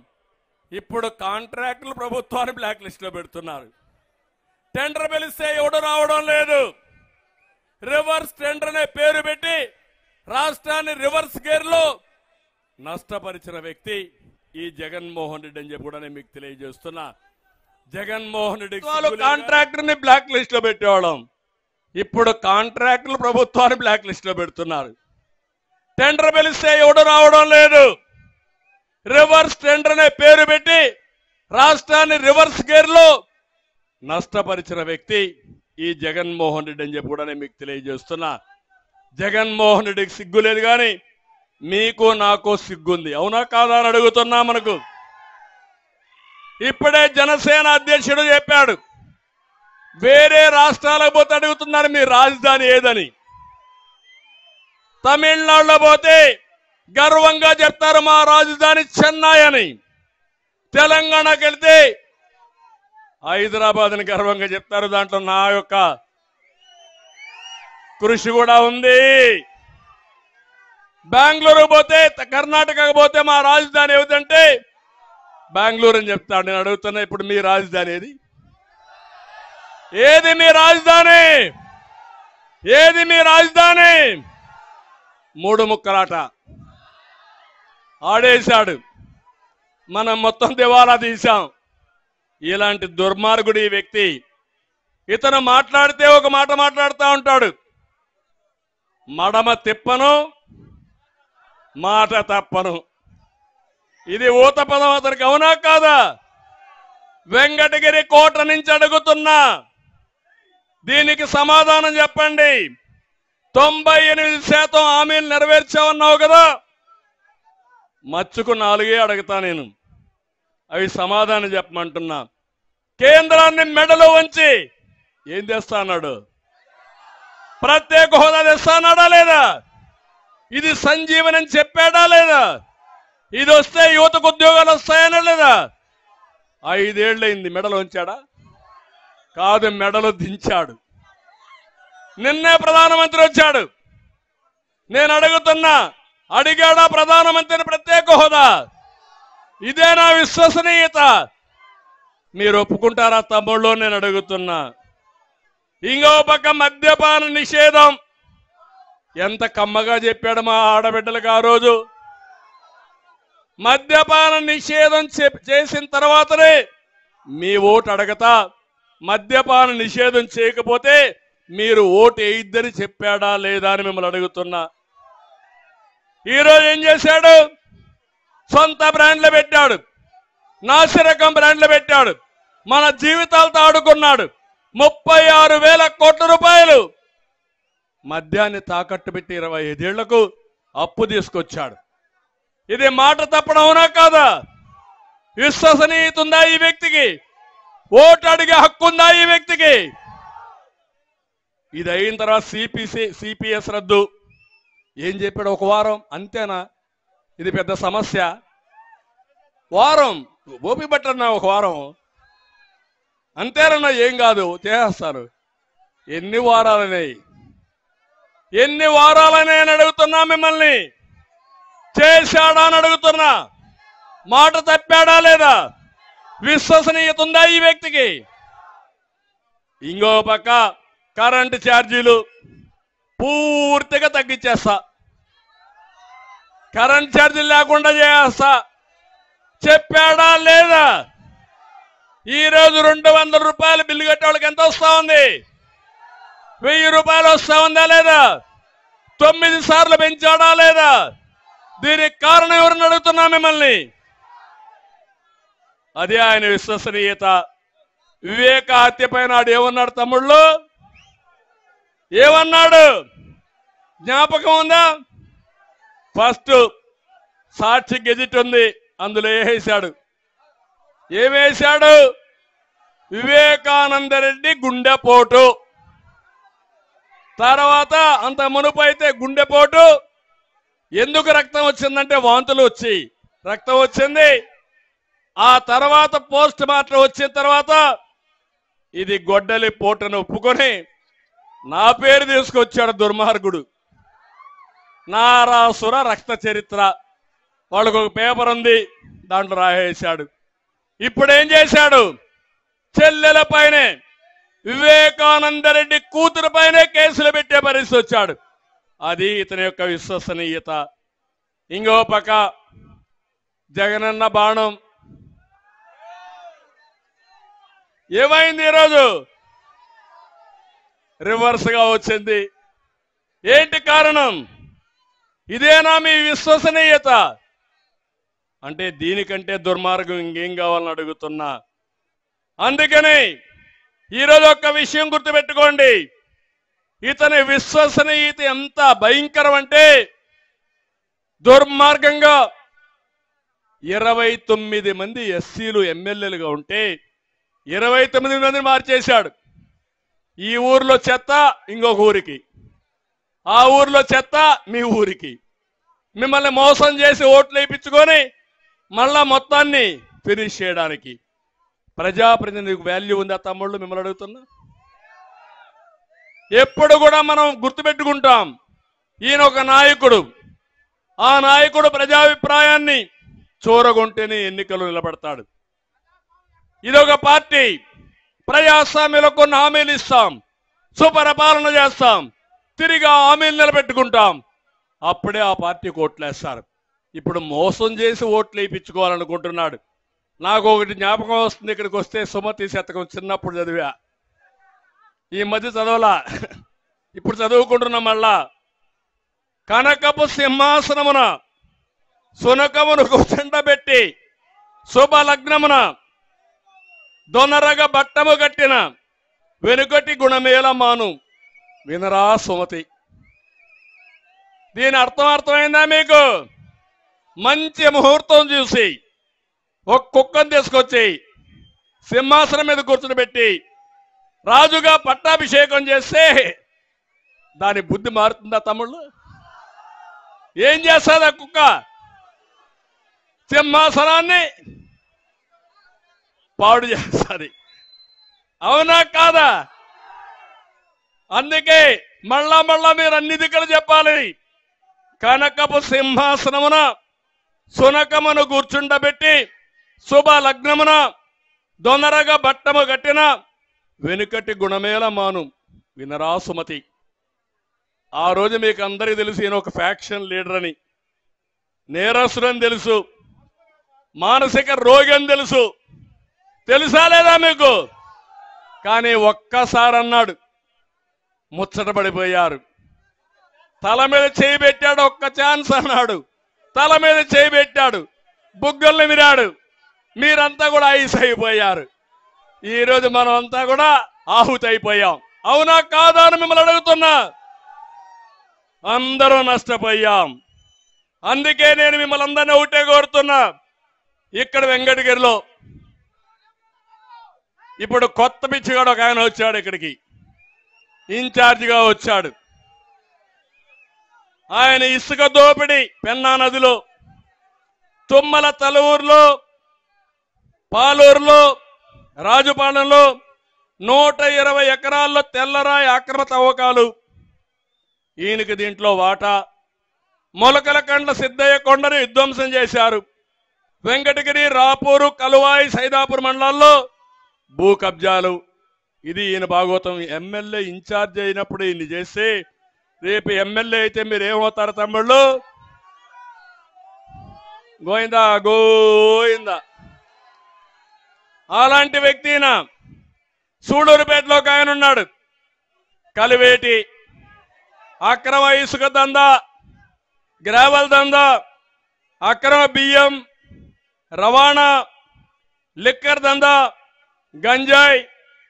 ఇప్పుడు కాంట్రాక్టర్లు ప్రభుత్వాన్ని బ్లాక్ లిస్ట్ లో పెడుతున్నారు. టెండర్ పిలిస్తే ఎవడు రావడం లేదు. రివర్స్ టెండర్ అనే పేరు పెట్టి రాష్ట్రాన్ని రివర్స్ గేర్ లో నష్టపరిచిన వ్యక్తి ఈ జగన్మోహన్ రెడ్డి అని చెప్పి కూడా నేను మీకు తెలియజేస్తున్నా. జగన్మోహన్ రెడ్డి కాంట్రాక్టర్ ని బ్లాక్ లిస్ట్ లో పెట్టేవాళ్ళం. ఇప్పుడు కాంట్రాక్టర్లు ప్రభుత్వాన్ని బ్లాక్ లిస్ట్ లో పెడుతున్నారు. టెండర్ పిలిస్తే ఎవడు రావడం లేదు. రివర్స్ టెండర్ అనే పేరు పెట్టి రాష్ట్రాన్ని రివర్స్ గేర్ లో నష్టపరిచిన వ్యక్తి ఈ జగన్మోహన్ రెడ్డి అని చెప్పి కూడా నేను మీకు తెలియజేస్తున్నా. జగన్మోహన్ రెడ్డికి సిగ్గు లేదు, కానీ మీకు నాకు సిగ్గుంది. అవునా కాదా అని అడుగుతున్నా. మనకు ఇప్పుడే జనసేన అధ్యక్షుడు చెప్పాడు, వేరే రాష్ట్రాలకు పోతే అడుగుతున్నారు మీ రాజధాని ఏదని. తమిళనాడులో పోతే గర్వంగా చెప్తారు మా రాజధాని చెన్నై అని. తెలంగాణకి వెళ్తే హైదరాబాద్ అని గర్వంగా చెప్తారు. దాంట్లో నా యొక్క కృషి కూడా ఉంది. బెంగళూరు పోతే, కర్ణాటకకు పోతే మా రాజధాని ఏమిటంటే బెంగళూరు అని చెప్తాడు. నేను అడుగుతున్నా, ఇప్పుడు మీ రాజధాని ఏది? ఏది మీ రాజధాని? ఏది మీ రాజధాని? మూడు ముక్కలాట ఆడేశాడు. మనం మొత్తం దివాలా తీశాం. ఇలాంటి దుర్మార్గుడు ఈ వ్యక్తి. ఇతను మాట్లాడితే ఒక మాట మాట్లాడుతూ ఉంటాడు. మడమ తిప్పను, మాట తప్పను. ఇది ఊత పదం. అతనికి అవునా కాదా? వెంకటగిరి కోట నుంచి అడుగుతున్నా, దీనికి సమాధానం చెప్పండి. 98% హామీలు నెరవేర్చావన్నావు కదా, మచ్చుకు 4 అడుగుతా నేను. అవి సమాధానం చెప్పమంటున్నా. కేంద్రాన్ని మెడలో వంచి ఏం తెస్తా అన్నాడు? ప్రత్యేక హోదా తెస్తా అన్నాడా లేదా? ఇది సంజీవని అని చెప్పాడా లేదా? ఇది వస్తే యువతకు ఉద్యోగాలు వస్తాయనా లేదా? 5 ఏళ్ళైంది. మెడలో ఉంచాడా? కాదు, మెడలో దించాడు. నిన్నే ప్రధానమంత్రి వచ్చాడు. నేను అడుగుతున్నా, అడిగాడా ప్రధానమంత్రిని ప్రత్యేక హోదా? ఇదేనా విశ్వసనీయత? మీరు ఒప్పుకుంటారా తమ్ముళ్ళు? నేను అడుగుతున్నా. ఇంకో పక్క మద్యపాన నిషేధం ఎంత కమ్మగా చెప్పాడు మా ఆడబిడ్డలకు ఆ రోజు. మద్యపాన నిషేధం చేసిన తర్వాతనే మీ ఓటు అడగతా. మద్యపాన నిషేధం చేయకపోతే మీరు ఓటు వేయిద్దని చెప్పాడా లేదా అని మిమ్మల్ని అడుగుతున్నా. ఈరోజు ఏం చేశాడు? సొంత బ్రాండ్లు పెట్టాడు, నాసిరకం బ్రాండ్లు పెట్టాడు, మన జీవితాలతో ఆడుకున్నాడు. 36,000 కోట్ల రూపాయలు మద్యాన్ని తాకట్టు పెట్టి 25 ఏళ్లకు అప్పు తీసుకొచ్చాడు. ఇది మాట తప్పడం అవునా కాదా? విశ్వసనీయత ఉందా ఈ వ్యక్తికి? ఓటు అడిగే హక్కు ఉందా ఈ వ్యక్తికి? ఇది అయిన తర్వాత సిపిఎస్ రద్దు ఏం చెప్పాడు? 1 వారం అంతేనా? ఇది పెద్ద సమస్య. వారం ఓపి పట్టన్నా, 1 వారం అంతేనన్నా, ఏం కాదు, చేస్తారు. ఎన్ని వారాలనేవి? ఎన్ని వారాలనే అని అడుగుతున్నా మిమ్మల్ని. చేశాడా అని అడుగుతున్నా. మాట తప్పాడా లేదా? విశ్వసనీయత ఉందా ఈ వ్యక్తికి? ఇంకో పక్క కరెంటు ఛార్జీలు పూర్తిగా తగ్గించేస్తా, కరెంట్ ఛార్జీలు లేకుండా చేస్తా చెప్పాడా లేదా? ఈరోజు 200 రూపాయలు బిల్లు కట్టే వాళ్ళకి ఎంత వస్తా ఉంది? 1000 రూపాయలు వస్తా ఉందా లేదా? 9 సార్లు పెంచాడా లేదా? దీనికి కారణం ఎవరిని అడుగుతున్నా మిమ్మల్ని. అదే ఆయన విశ్వసనీయత. వివేక హత్యపై నాడు ఏమన్నాడు తమ్ముళ్ళు? ఏమన్నాడు? జ్ఞాపకం ఉందా? ఫస్ట్ సాక్షి గెజిట్ ఉంది, అందులో వేసాడు. ఏమేశాడు? వివేకానందరెడ్డి గుండెపోటు. తర్వాత అంత మునుపు అయితే గుండెపోటు. ఎందుకు రక్తం వచ్చిందంటే వాంతులు వచ్చి రక్తం వచ్చింది. ఆ తర్వాత పోస్ట్ మార్టం వచ్చిన తర్వాత ఇది గొడ్డలి పోటును ఒప్పుకొని నా పేరు తీసుకొచ్చాడు దుర్మార్గుడు. నారాసుర రక్త చరిత్ర. వాళ్ళకు ఒక పేపర్ ఉంది, దాంట్లో రాసేశాడు. ఇప్పుడు ఏం చేశాడు? చెల్లెల పైనే, వివేకానందరెడ్డి కూతురు పైనే కేసులు పెట్టే పరిస్థితి వచ్చాడు. అది ఇతని యొక్క విశ్వసనీయత. ఇంకో పక్క జగనన్న బాణం ఏమైంది? ఈరోజు రివర్స్ గా వచ్చింది. ఏంటి కారణం? ఇదేనా మీ విశ్వసనీయత? అంటే దీనికంటే దుర్మార్గం ఇంకేం కావాలని అడుగుతున్నా. అందుకని ఈరోజు ఒక్క విషయం గుర్తుపెట్టుకోండి. ఇతని విశ్వసనీయత ఎంత భయంకరం అంటే దుర్మార్గంగా 29 మంది ఎస్సీలు ఎమ్మెల్యేలుగా ఉంటే 29 మందిని మార్చేశాడు. ఈ ఊర్లో చెత్త ఇంకొక ఊరికి, ఆ ఊర్లో చెత్త మీ ఊరికి, మిమ్మల్ని మోసం చేసి ఓట్లు వేయించుకొని మళ్ళా మొత్తాన్ని ఫినిష్ చేయడానికి. ప్రజాప్రతినిధికి వాల్యూ ఉందా తమ్ముళ్ళు? మిమ్మల్ని అడుగుతున్నా. ఎప్పుడు కూడా మనం గుర్తుపెట్టుకుంటాం, ఈయన ఒక నాయకుడు, ఆ నాయకుడు ప్రజాభిప్రాయాన్ని చూరగొంటేనే ఎన్నికలు నిలబడతాడు. ఇదొక పార్టీ, ప్రజాస్వామ్యంలో కొన్ని హామీలు ఇస్తాం, సుపరిపాలన చేస్తాం, తిరిగి ఆ హామీలు నిలబెట్టుకుంటాం, అప్పుడే ఆ పార్టీకి ఓట్లేస్తారు. ఇప్పుడు మోసం చేసి ఓట్లు వేయించుకోవాలనుకుంటున్నాడు. నాకు ఒకటి జ్ఞాపకం వస్తుంది, ఇక్కడికి వస్తే సుమతి శతకం చిన్నప్పుడు చదివా, ఈ మధ్య చదవలా, ఇప్పుడు చదువుకుంటున్నాం. మళ్ళా కనకపు సింహాసనమున సునకమును కూర్చుండబెట్టి శుభ లగ్నమున దొనరగ బట్టము కట్టిన వెనుకటి గుణమేల మాను వినరా సుమతి. దీని అర్థమైందా మీకు? మంచి ముహూర్తం చూసి ఒక కుక్కను తీసుకొచ్చి సింహాసనం మీద కూర్చుని రాజుగా పట్టాభిషేకం చేస్తే దాని బుద్ధి మారుతుందా తమ్ముళ్ళు? ఏం చేస్తుంది ఆ కుక్క? సింహాసనాన్ని పాడు చేస్తుంది. అవునా కాదా? అందుకే మళ్ళా మీరు అన్ని దిక్కులు చెప్పాలి. కనకపు సింహాసనమున సునకమును కూర్చుండబెట్టి శుభ లగ్నమున దొనరగా బట్టము కట్టిన వెనుకటి గుణమేల మాను వినరా సుమతి. ఆ రోజు మీకు అందరికీ తెలుసు, ఈయన ఒక ఫ్యాక్షన్ లీడర్ అని, నేరస్తుడని తెలుసు, మానసిక రోగి అని తెలుసా లేదా మీకు? కానీ ఒక్కసారి అన్నాడు, ముచ్చటపడిపోయారు. తల మీద చేయి పెట్టాడు, ఒక్క ఛాన్స్ అన్నాడు, తల మీద చేయి పెట్టాడు, బుగ్గల్ని విరాడు, మీరంతా కూడా ఐస్ అయిపోయారు. ఈరోజు మనం అంతా కూడా ఆహుతి అయిపోయాం. అవునా కాదా అని మిమ్మల్ని అడుగుతున్నా. అందరూ నష్టపోయాం. అందుకే నేను మిమ్మల్ని అందరినీ ఒకటే కోరుతున్నా. ఇక్కడ వెంకటగిరిలో ఇప్పుడు కొత్త పిచ్చిగాడు ఒక ఆయన వచ్చాడు, ఇక్కడికి ఇన్ఛార్జిగా వచ్చాడు. ఆయన ఇసుక దోపిడీ పెన్నా నదిలో, తుమ్మల తలూరులో, పాలూరులో, రాజుపాలెంలో 120 ఎకరాల్లో తెల్లరాయి అక్రమ తవ్వకాలు, ఈయనకి దీంట్లో వాటా. మొలకల కండ్ల సిద్ధయ్య కొండను విధ్వంసం చేశారు. వెంకటగిరి, రాపూరు, కలువాయి, సైదాపూర్ మండలాల్లో భూ కబ్జాలు. ఇది ఈయన భాగవతం. ఎమ్మెల్యే ఇన్ఛార్జ్ అయినప్పుడు ఈయన చేస్తే రేపు ఎమ్మెల్యే అయితే మీరు ఏమవుతారు తమ్ముళ్ళు? గోయిందా గోయిందా. అలాంటి వ్యక్తిన సూడూరుపేటలో ఒక ఆయన ఉన్నాడు, కలివేటి, అక్రమ ఇసుక దందా, గ్రావెల్ దందా, అక్రమ బియ్యం రవాణా, లిక్కర్ దందా, గంజాయి,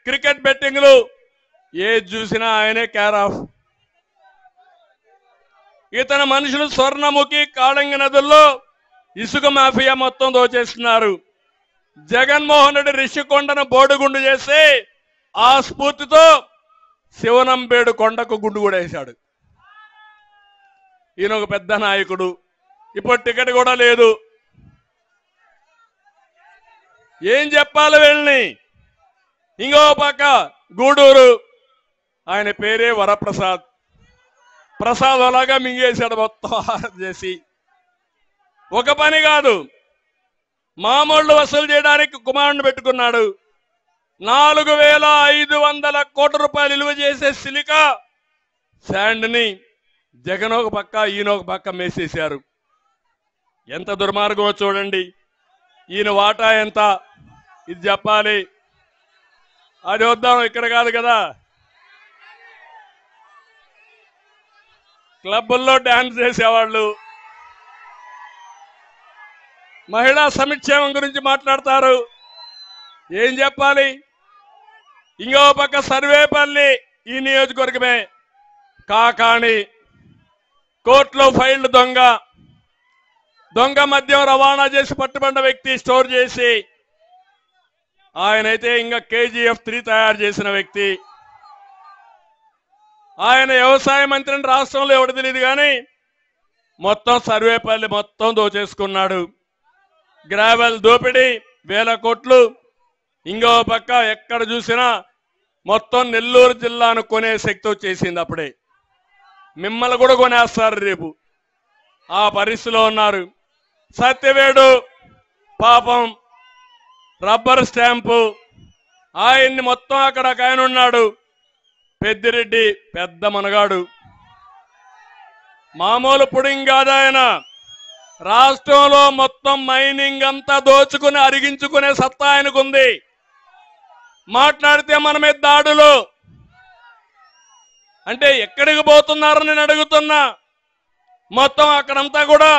క్రికెట్ బెట్టింగ్లు, ఏది చూసినా ఆయనే కేర్ ఆఫ్. ఇతని మనుషులు స్వర్ణముఖి, కాళంగి నదుల్లో ఇసుక మాఫియా మొత్తం దోచేస్తున్నారు. జగన్మోహన్ రెడ్డి రిషికొండను బోడుగుండు చేసి ఆ స్ఫూర్తితో శివనంబేడు కొండకు గుండు కూడా వేశాడు. ఈయన ఒక పెద్ద నాయకుడు, ఇప్పుడు టికెట్ కూడా లేదు. ఏం చెప్పాలి వీళ్ళని? ఇంకో పక్క గూడూరు, ఆయన పేరే వరప్రసాద్. ప్రసాద్ అలాగా మింగేశాడు మొత్తం చేసి. ఒక పని కాదు, మామూళ్ళు వసూలు చేయడానికి కుమారుని పెట్టుకున్నాడు. 4,500 కోట్ల రూపాయలు విలువ చేసే సిలికా శాండ్ని జగన్ ఒక పక్క, ఈయన ఒక పక్క మేసేశారు. ఎంత దుర్మార్గమో చూడండి. ఈయన వాటా ఎంత ఇది చెప్పాలి. అది వద్దాం, ఇక్కడ కాదు కదా. క్లబ్బుల్లో డాన్స్ చేసేవాళ్ళు, మహిళా సంక్షేమం గురించి మాట్లాడతారు. ఏం చెప్పాలి? ఇంకో పక్క సర్వేపల్లి, ఈ నియోజకవర్గమే, కాకాణి కోర్టులో ఫైళ్లు దొంగ మద్యం రవాణా చేసి పట్టుబడ్డ వ్యక్తి, స్టోర్ చేసి, ఆయనైతే ఇంకా KGF 3 తయారు చేసిన వ్యక్తి. ఆయన వ్యవసాయ మంత్రిని రాష్ట్రంలో ఎవడు తెలియదు కానీ మొత్తం సర్వేపల్లి మొత్తం దోచేసుకున్నాడు. గ్రావెల్ దోపిడీ 1000 కోట్లు. ఇంకో పక్క ఎక్కడ చూసినా మొత్తం నెల్లూరు జిల్లాను కొనే శక్తి వచ్చేసింది. అప్పుడే మిమ్మల్ని కూడా కొనేస్తారు రేపు. ఆ పరిస్థితిలో ఉన్నారు. సత్యవేడు పాపం రబ్బర్ స్టాంపు ఆయన్ని మొత్తం అక్కడ ఆయన ఉన్నాడు. పెద్దిరెడ్డి పెద్ద మనగాడు, మామూలు పుడింగ్ కాదు ఆయన. రాష్ట్రంలో మొత్తం మైనింగ్ అంతా దోచుకుని అరిగించుకునే సత్తా ఆయనకుంది. మాట్లాడితే మన మీద దాడులు. అంటే ఎక్కడికి పోతున్నారని నేను అడుగుతున్నా. మొత్తం అక్కడంతా కూడా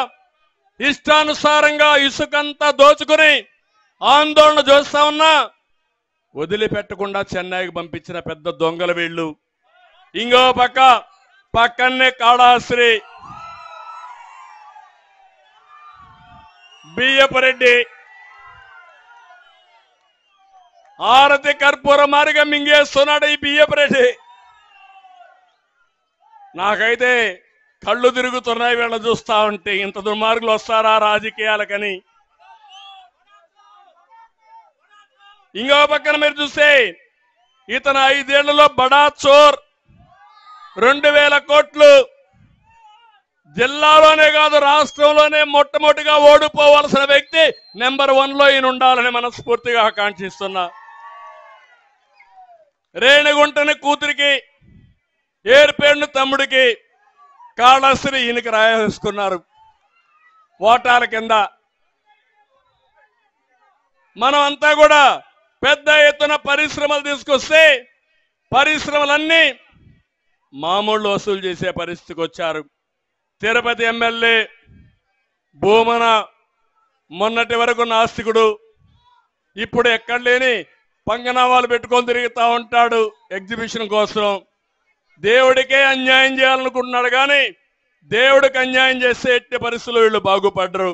ఇష్టానుసారంగా ఇసుకంతా దోచుకుని ఆందోళన చేస్తా ఉన్నా వదిలిపెట్టకుండా చెన్నైకి పంపించిన పెద్ద దొంగల వీళ్ళు. ఇంకో పక్కనే కాళాశ్రీ, బియ్యపురెడ్డి ఆరతి కర్పూర మారిగా మింగేస్తున్నాడు ఈ బియ్యపురెడ్డి. నాకైతే కళ్ళు తిరుగుతున్నాయి వీళ్ళ చూస్తా ఉంటే. ఇంత దుర్మార్గులు వస్తారా రాజకీయాలకని. ఇంకో పక్కన మీరు చూస్తే ఇతను 5 ఏళ్లలో బడా చోర్ 2000 కోట్లు. జిల్లాలోనే కాదు రాష్ట్రంలోనే మొట్టమొదటిగా ఓడిపోవాల్సిన వ్యక్తి నెంబర్ 1లో ఈయన ఉండాలని మనస్ఫూర్తిగా ఆకాంక్షిస్తున్నా. రేణిగుంటని కూతురికి, ఏర్పేడును తమ్ముడికి కాళశ్రీ ఈయనకి రాయేసుకున్నారు ఓటాల కింద. మనం అంతా కూడా పెద్ద ఎత్తున పరిశ్రమలు తీసుకొస్తే పరిశ్రమలన్నీ మామూలు వసూలు చేసే పరిస్థితికి వచ్చారు. తిరుపతి ఎమ్మెల్యే భూమన మొన్నటి వరకు నాస్తికుడు, ఇప్పుడు ఎక్కడ లేని పంగనామాలు పెట్టుకొని తిరుగుతూ ఉంటాడు ఎగ్జిబిషన్ కోసం. దేవుడికే అన్యాయం చేయాలనుకుంటున్నాడు కానీ దేవుడికి అన్యాయం చేస్తే ఎట్టి పరిస్థితులు వీళ్ళు బాగుపడ్డరు.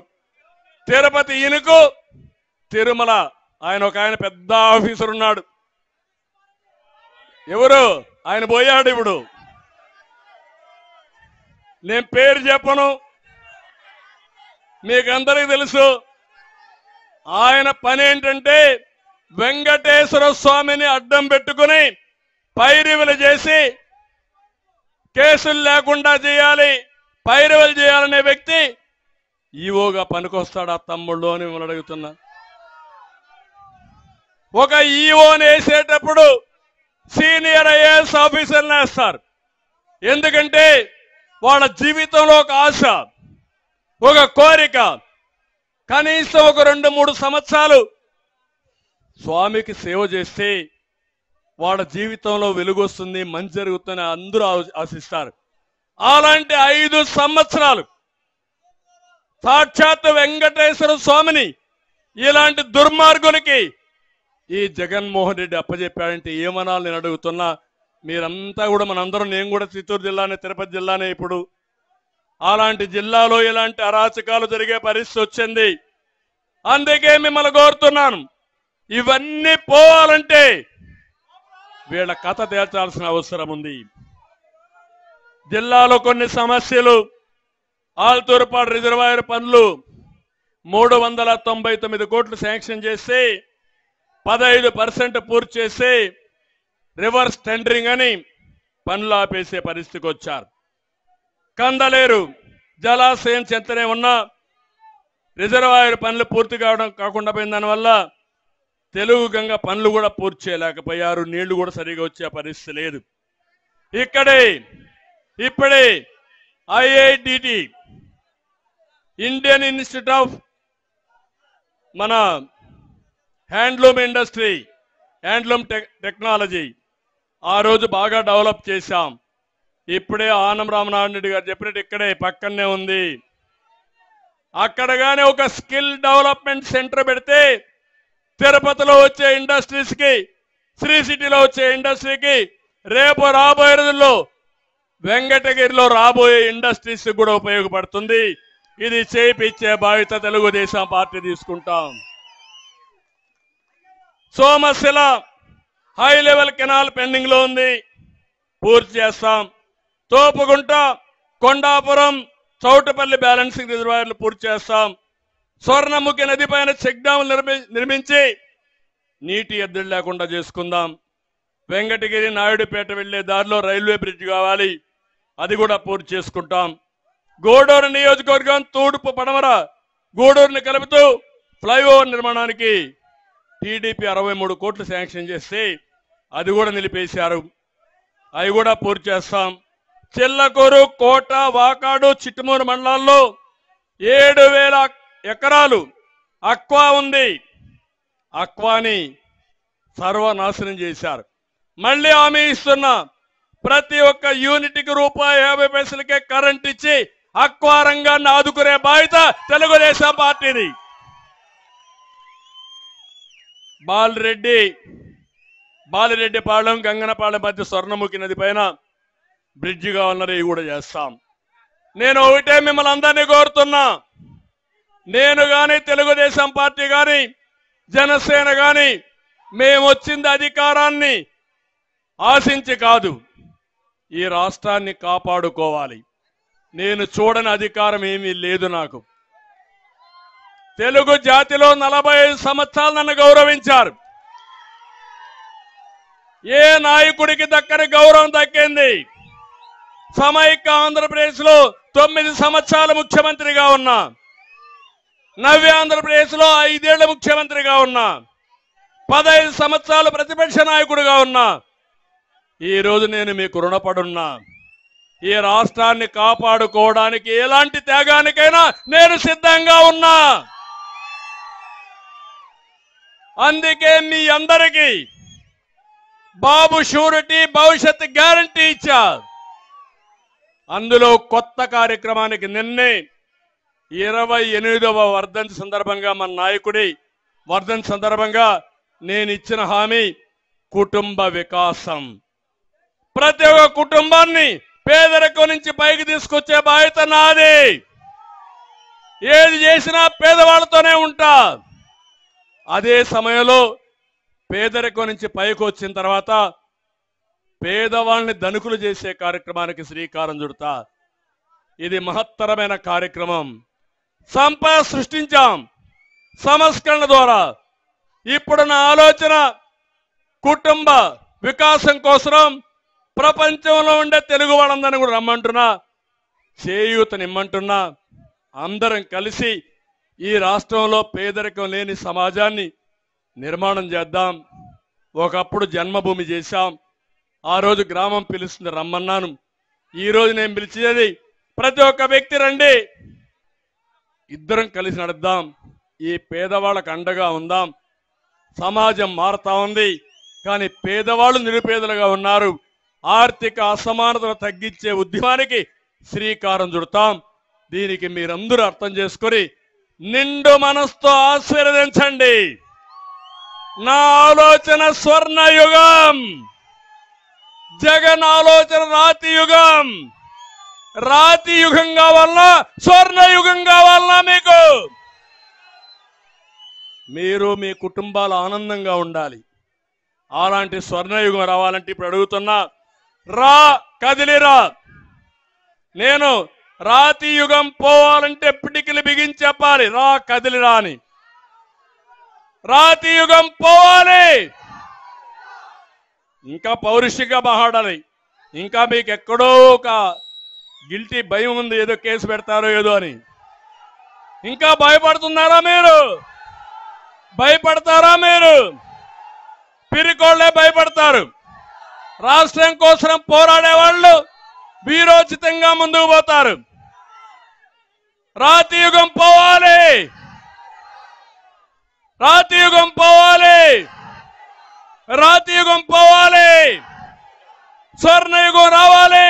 తిరుపతి ఈయనకు, తిరుమల ఆయన ఒక ఆయన పెద్ద ఆఫీసర్ ఉన్నాడు. ఎవరు ఆయన పోయాడు. ఇప్పుడు నేను పేరు చెప్పను, మీకందరికీ తెలుసు. ఆయన పని ఏంటంటే వెంకటేశ్వర స్వామిని అడ్డం పెట్టుకుని పైరివులు చేసి కేసులు లేకుండా చేయాలి, పైరివులు చేయాలనే వ్యక్తి ఈవోగా పనికొస్తాడు ఆ తమ్ముళ్ళు అని మిమ్మల్ని అడుగుతున్నా. ఒక ఈవోని వేసేటప్పుడు సీనియర్ ఐఏఎస్ ఆఫీసర్ని వేస్తారు. ఎందుకంటే వాళ్ళ జీవితంలో ఒక ఆశ, ఒక కోరిక, కనీసం ఒక 2-3 సంవత్సరాలు స్వామికి సేవ చేస్తే వాళ్ళ జీవితంలో వెలుగొస్తుంది, మంచి జరుగుతుందని అందరూ ఆశిస్తారు. అలాంటి 5 సంవత్సరాలు సాక్షాత్ వెంకటేశ్వర స్వామిని ఇలాంటి దుర్మార్గులకి ఈ జగన్మోహన్ రెడ్డి అప్పచెప్పాడంటే ఏమనాలి నేను అడుగుతున్నా. మీరంతా కూడా మనందరం, నేను కూడా చిత్తూరు జిల్లానే, తిరుపతి జిల్లానే. ఇప్పుడు అలాంటి జిల్లాలో ఇలాంటి అరాచకాలు జరిగే పరిస్థితి వచ్చింది. అందుకే మిమ్మల్ని కోరుతున్నాను, ఇవన్నీ పోవాలంటే వీళ్ళ కథ తేల్చాల్సిన అవసరం ఉంది. జిల్లాలో కొన్ని సమస్యలు, ఆల్తూరుపాడు రిజర్వాయర్ పనులు 399 కోట్లు శాంక్షన్ చేసి 15% పూర్తి చేసి రివర్స్ టెండరింగ్ అని పనులు ఆపేసే పరిస్థితికి వచ్చారు. కందలేరు జలాశయం చెంతనే ఉన్న రిజర్వాయర్ పనులు పూర్తి కాకుండా పోయిన దానివల్ల తెలుగు గంగ పనులు కూడా పూర్తి చేయలేకపోయారు. నీళ్లు కూడా సరిగా వచ్చే పరిస్థితి లేదు. ఇప్పుడే IIDT ఇండియన్ ఇన్స్టిట్యూట్ ఆఫ్ మన హ్యాండ్లూమ్ ఇండస్ట్రీ, హ్యాండ్లూమ్ టెక్నాలజీ ఆ రోజు బాగా డెవలప్ చేశాం. ఇప్పుడే ఆనం రామనారాయణ రెడ్డి గారు చెప్పినట్టు ఇక్కడే పక్కనే ఉంది. అక్కడ గానే ఒక స్కిల్ డెవలప్మెంట్ సెంటర్ పెడితే తిరుపతిలో వచ్చే ఇండస్ట్రీస్ కి, శ్రీ సిటీలో వచ్చే ఇండస్ట్రీకి, రేపు రాబోయే రోజుల్లో వెంకటగిరిలో రాబోయే ఇండస్ట్రీస్ కూడా ఉపయోగపడుతుంది. ఇది చేయించే బాధ్యత తెలుగుదేశం పార్టీ తీసుకుంటాం. Somasila high level canal pending లో ఉంది, పూర్తి చేస్తాం. తోపుగుంట, కొండాపురం, చౌటపల్లి బ్యాలెన్సింగ్ రిజర్వాయర్లు పూర్తి చేస్తాం. స్వర్ణముఖి నది పైన చెక్ డ్యాములు నిర్మించి నీటి ఎద్దడి లేకుండా చేసుకుందాం. వెంకటగిరి, నాయుడుపేట వెళ్లే దారిలో రైల్వే బ్రిడ్జ్ కావాలి, అది కూడా పూర్తి చేసుకుంటాం. గూడూరు నియోజకవర్గం తూర్పు పడమర గూడూరుని కలుపుతూ ఫ్లైఓవర్ నిర్మాణానికి టీడీపీ 63 కోట్లు శాంక్షన్ చేస్తే అది కూడా నిలిపేశారు, అవి కూడా పూర్తి చేస్తాం. చిల్లకూరు, కోట, వాకాడు, చిట్టుమూరు మండలాల్లో 7,000 ఎకరాలు అక్వా ఉంది. అక్వాని సర్వనాశనం చేశారు. మళ్ళీ హామీ ఇస్తున్నా, ప్రతి ఒక్క యూనిట్కి ₹1.50 కరెంట్ ఇచ్చి అక్వా రంగాన్ని ఆదుకునే బాధ్యత తెలుగుదేశం పార్టీది. బాలిరెడ్డిపాళెం, గంగనపాళెం మధ్య స్వర్ణముఖి నది పైన బ్రిడ్జి కావాలన్నది కూడా చేస్తాం. నేను ఒకటే మిమ్మల్ని అందరినీ కోరుతున్నా, నేను గాని, తెలుగుదేశం పార్టీ గాని, జనసేన గాని మేము వచ్చింది అధికారాన్ని ఆశించి కాదు, ఈ రాష్ట్రాన్ని కాపాడుకోవాలి. నేను చూడని అధికారం ఏమీ లేదు నాకు. తెలుగు జాతిలో 45 సంవత్సరాలు నన్ను గౌరవించారు. ఏ నాయకుడికి దక్కని గౌరవం దక్కింది. సమైక్య ఆంధ్రప్రదేశ్ లో 9 సంవత్సరాలు ముఖ్యమంత్రిగా ఉన్నా, నవ్య ఆంధ్రప్రదేశ్ లో 5 ఏళ్ల ముఖ్యమంత్రిగా ఉన్నా, 15 సంవత్సరాలు ప్రతిపక్ష నాయకుడిగా ఉన్నా. ఈ రోజు నేను మీకు రుణపడున్నా. ఈ రాష్ట్రాన్ని కాపాడుకోవడానికి ఎలాంటి త్యాగానికైనా నేను సిద్ధంగా ఉన్నా. అందుకే మీ అందరికీ బాబు షూరిటీ భవిష్యత్ గ్యారంటీ ఇచ్చా. అందులో కొత్త కార్యక్రమానికి నిన్నే 28వ వర్ధంతి సందర్భంగా, మన నాయకుడి వర్ధంతి సందర్భంగా నేను ఇచ్చిన హామీ కుటుంబ వికాసం. ప్రతి ఒక్క కుటుంబాన్ని పేదరికం నుంచి పైకి తీసుకొచ్చే బాధ్యత నాది. ఏది చేసినా పేదవాళ్లతోనే ఉంటా. అదే సమయంలో పేదరికం నుంచి పైకి వచ్చిన తర్వాత పేదవాళ్ళని ధనికులు చేసే కార్యక్రమానికి శ్రీకారం చుడతా. ఇది మహత్తరమైన కార్యక్రమం. సంపద సృష్టించాం సంస్కరణ ద్వారా. ఇప్పుడు నా ఆలోచన కుటుంబ వికాసం కోసం ప్రపంచంలో ఉండే తెలుగు వాళ్ళందరినీ కూడా రమ్మంటున్నా, చేయూతనిమ్మంటున్నా. అందరం కలిసి ఈ రాష్ట్రంలో పేదరికం లేని సమాజాన్ని నిర్మాణం చేద్దాం. ఒకప్పుడు జన్మభూమి చేశాం, ఆ రోజు గ్రామం పిలుస్తుంది రమ్మన్నాను. ఈ రోజు నేను పిలిచేది ప్రతి ఒక్క వ్యక్తి రండి, ఇద్దరం కలిసి నడుద్దాం, ఈ పేదవాళ్ళకు అండగా ఉందాం. సమాజం మారుతా ఉంది, కానీ పేదవాళ్ళు నిరుపేదలుగా ఉన్నారు. ఆర్థిక అసమానతను తగ్గించే ఉద్యమానికి శ్రీకారం చుడతాం. దీనికి మీరందరూ అర్థం చేసుకొని నిండు మనసుతో ఆశీర్వదించండి. నా ఆలోచన స్వర్ణయుగం, జగన్ ఆలోచన రాతి యుగం. రాతి యుగం కావాలన్నా స్వర్ణయుగం కావాలన్నా మీకు, మీరు మీ కుటుంబాలు ఆనందంగా ఉండాలి. అలాంటి స్వర్ణయుగం రావాలంటే ఇప్పుడు అడుగుతున్నా, రా కదిలిరా. నేను రాతి యుగం పోవాలంటే పిడికిలు బిగించి చెప్పాలి, రా కదిలిరా అని. రాతి యుగం పోవాలి. ఇంకా పౌరుషంగా మాట్లాడాలి. ఇంకా మీకు ఎక్కడో ఒక గిల్టీ భయం ఉంది, ఏదో కేసు పెడతారో ఏదో అని. ఇంకా భయపడుతున్నారా మీరు? భయపడతారా మీరు? పిరికోళ్లే భయపడతారు. రాష్ట్రం కోసం పోరాడే వాళ్ళు వీరోచితంగా ముందుకు పోతారు. రాతి యుగం పోవాలి, రాతి యుగం పోవాలి, రాతి యుగం పోవాలి. స్వర్ణయుగం రావాలి.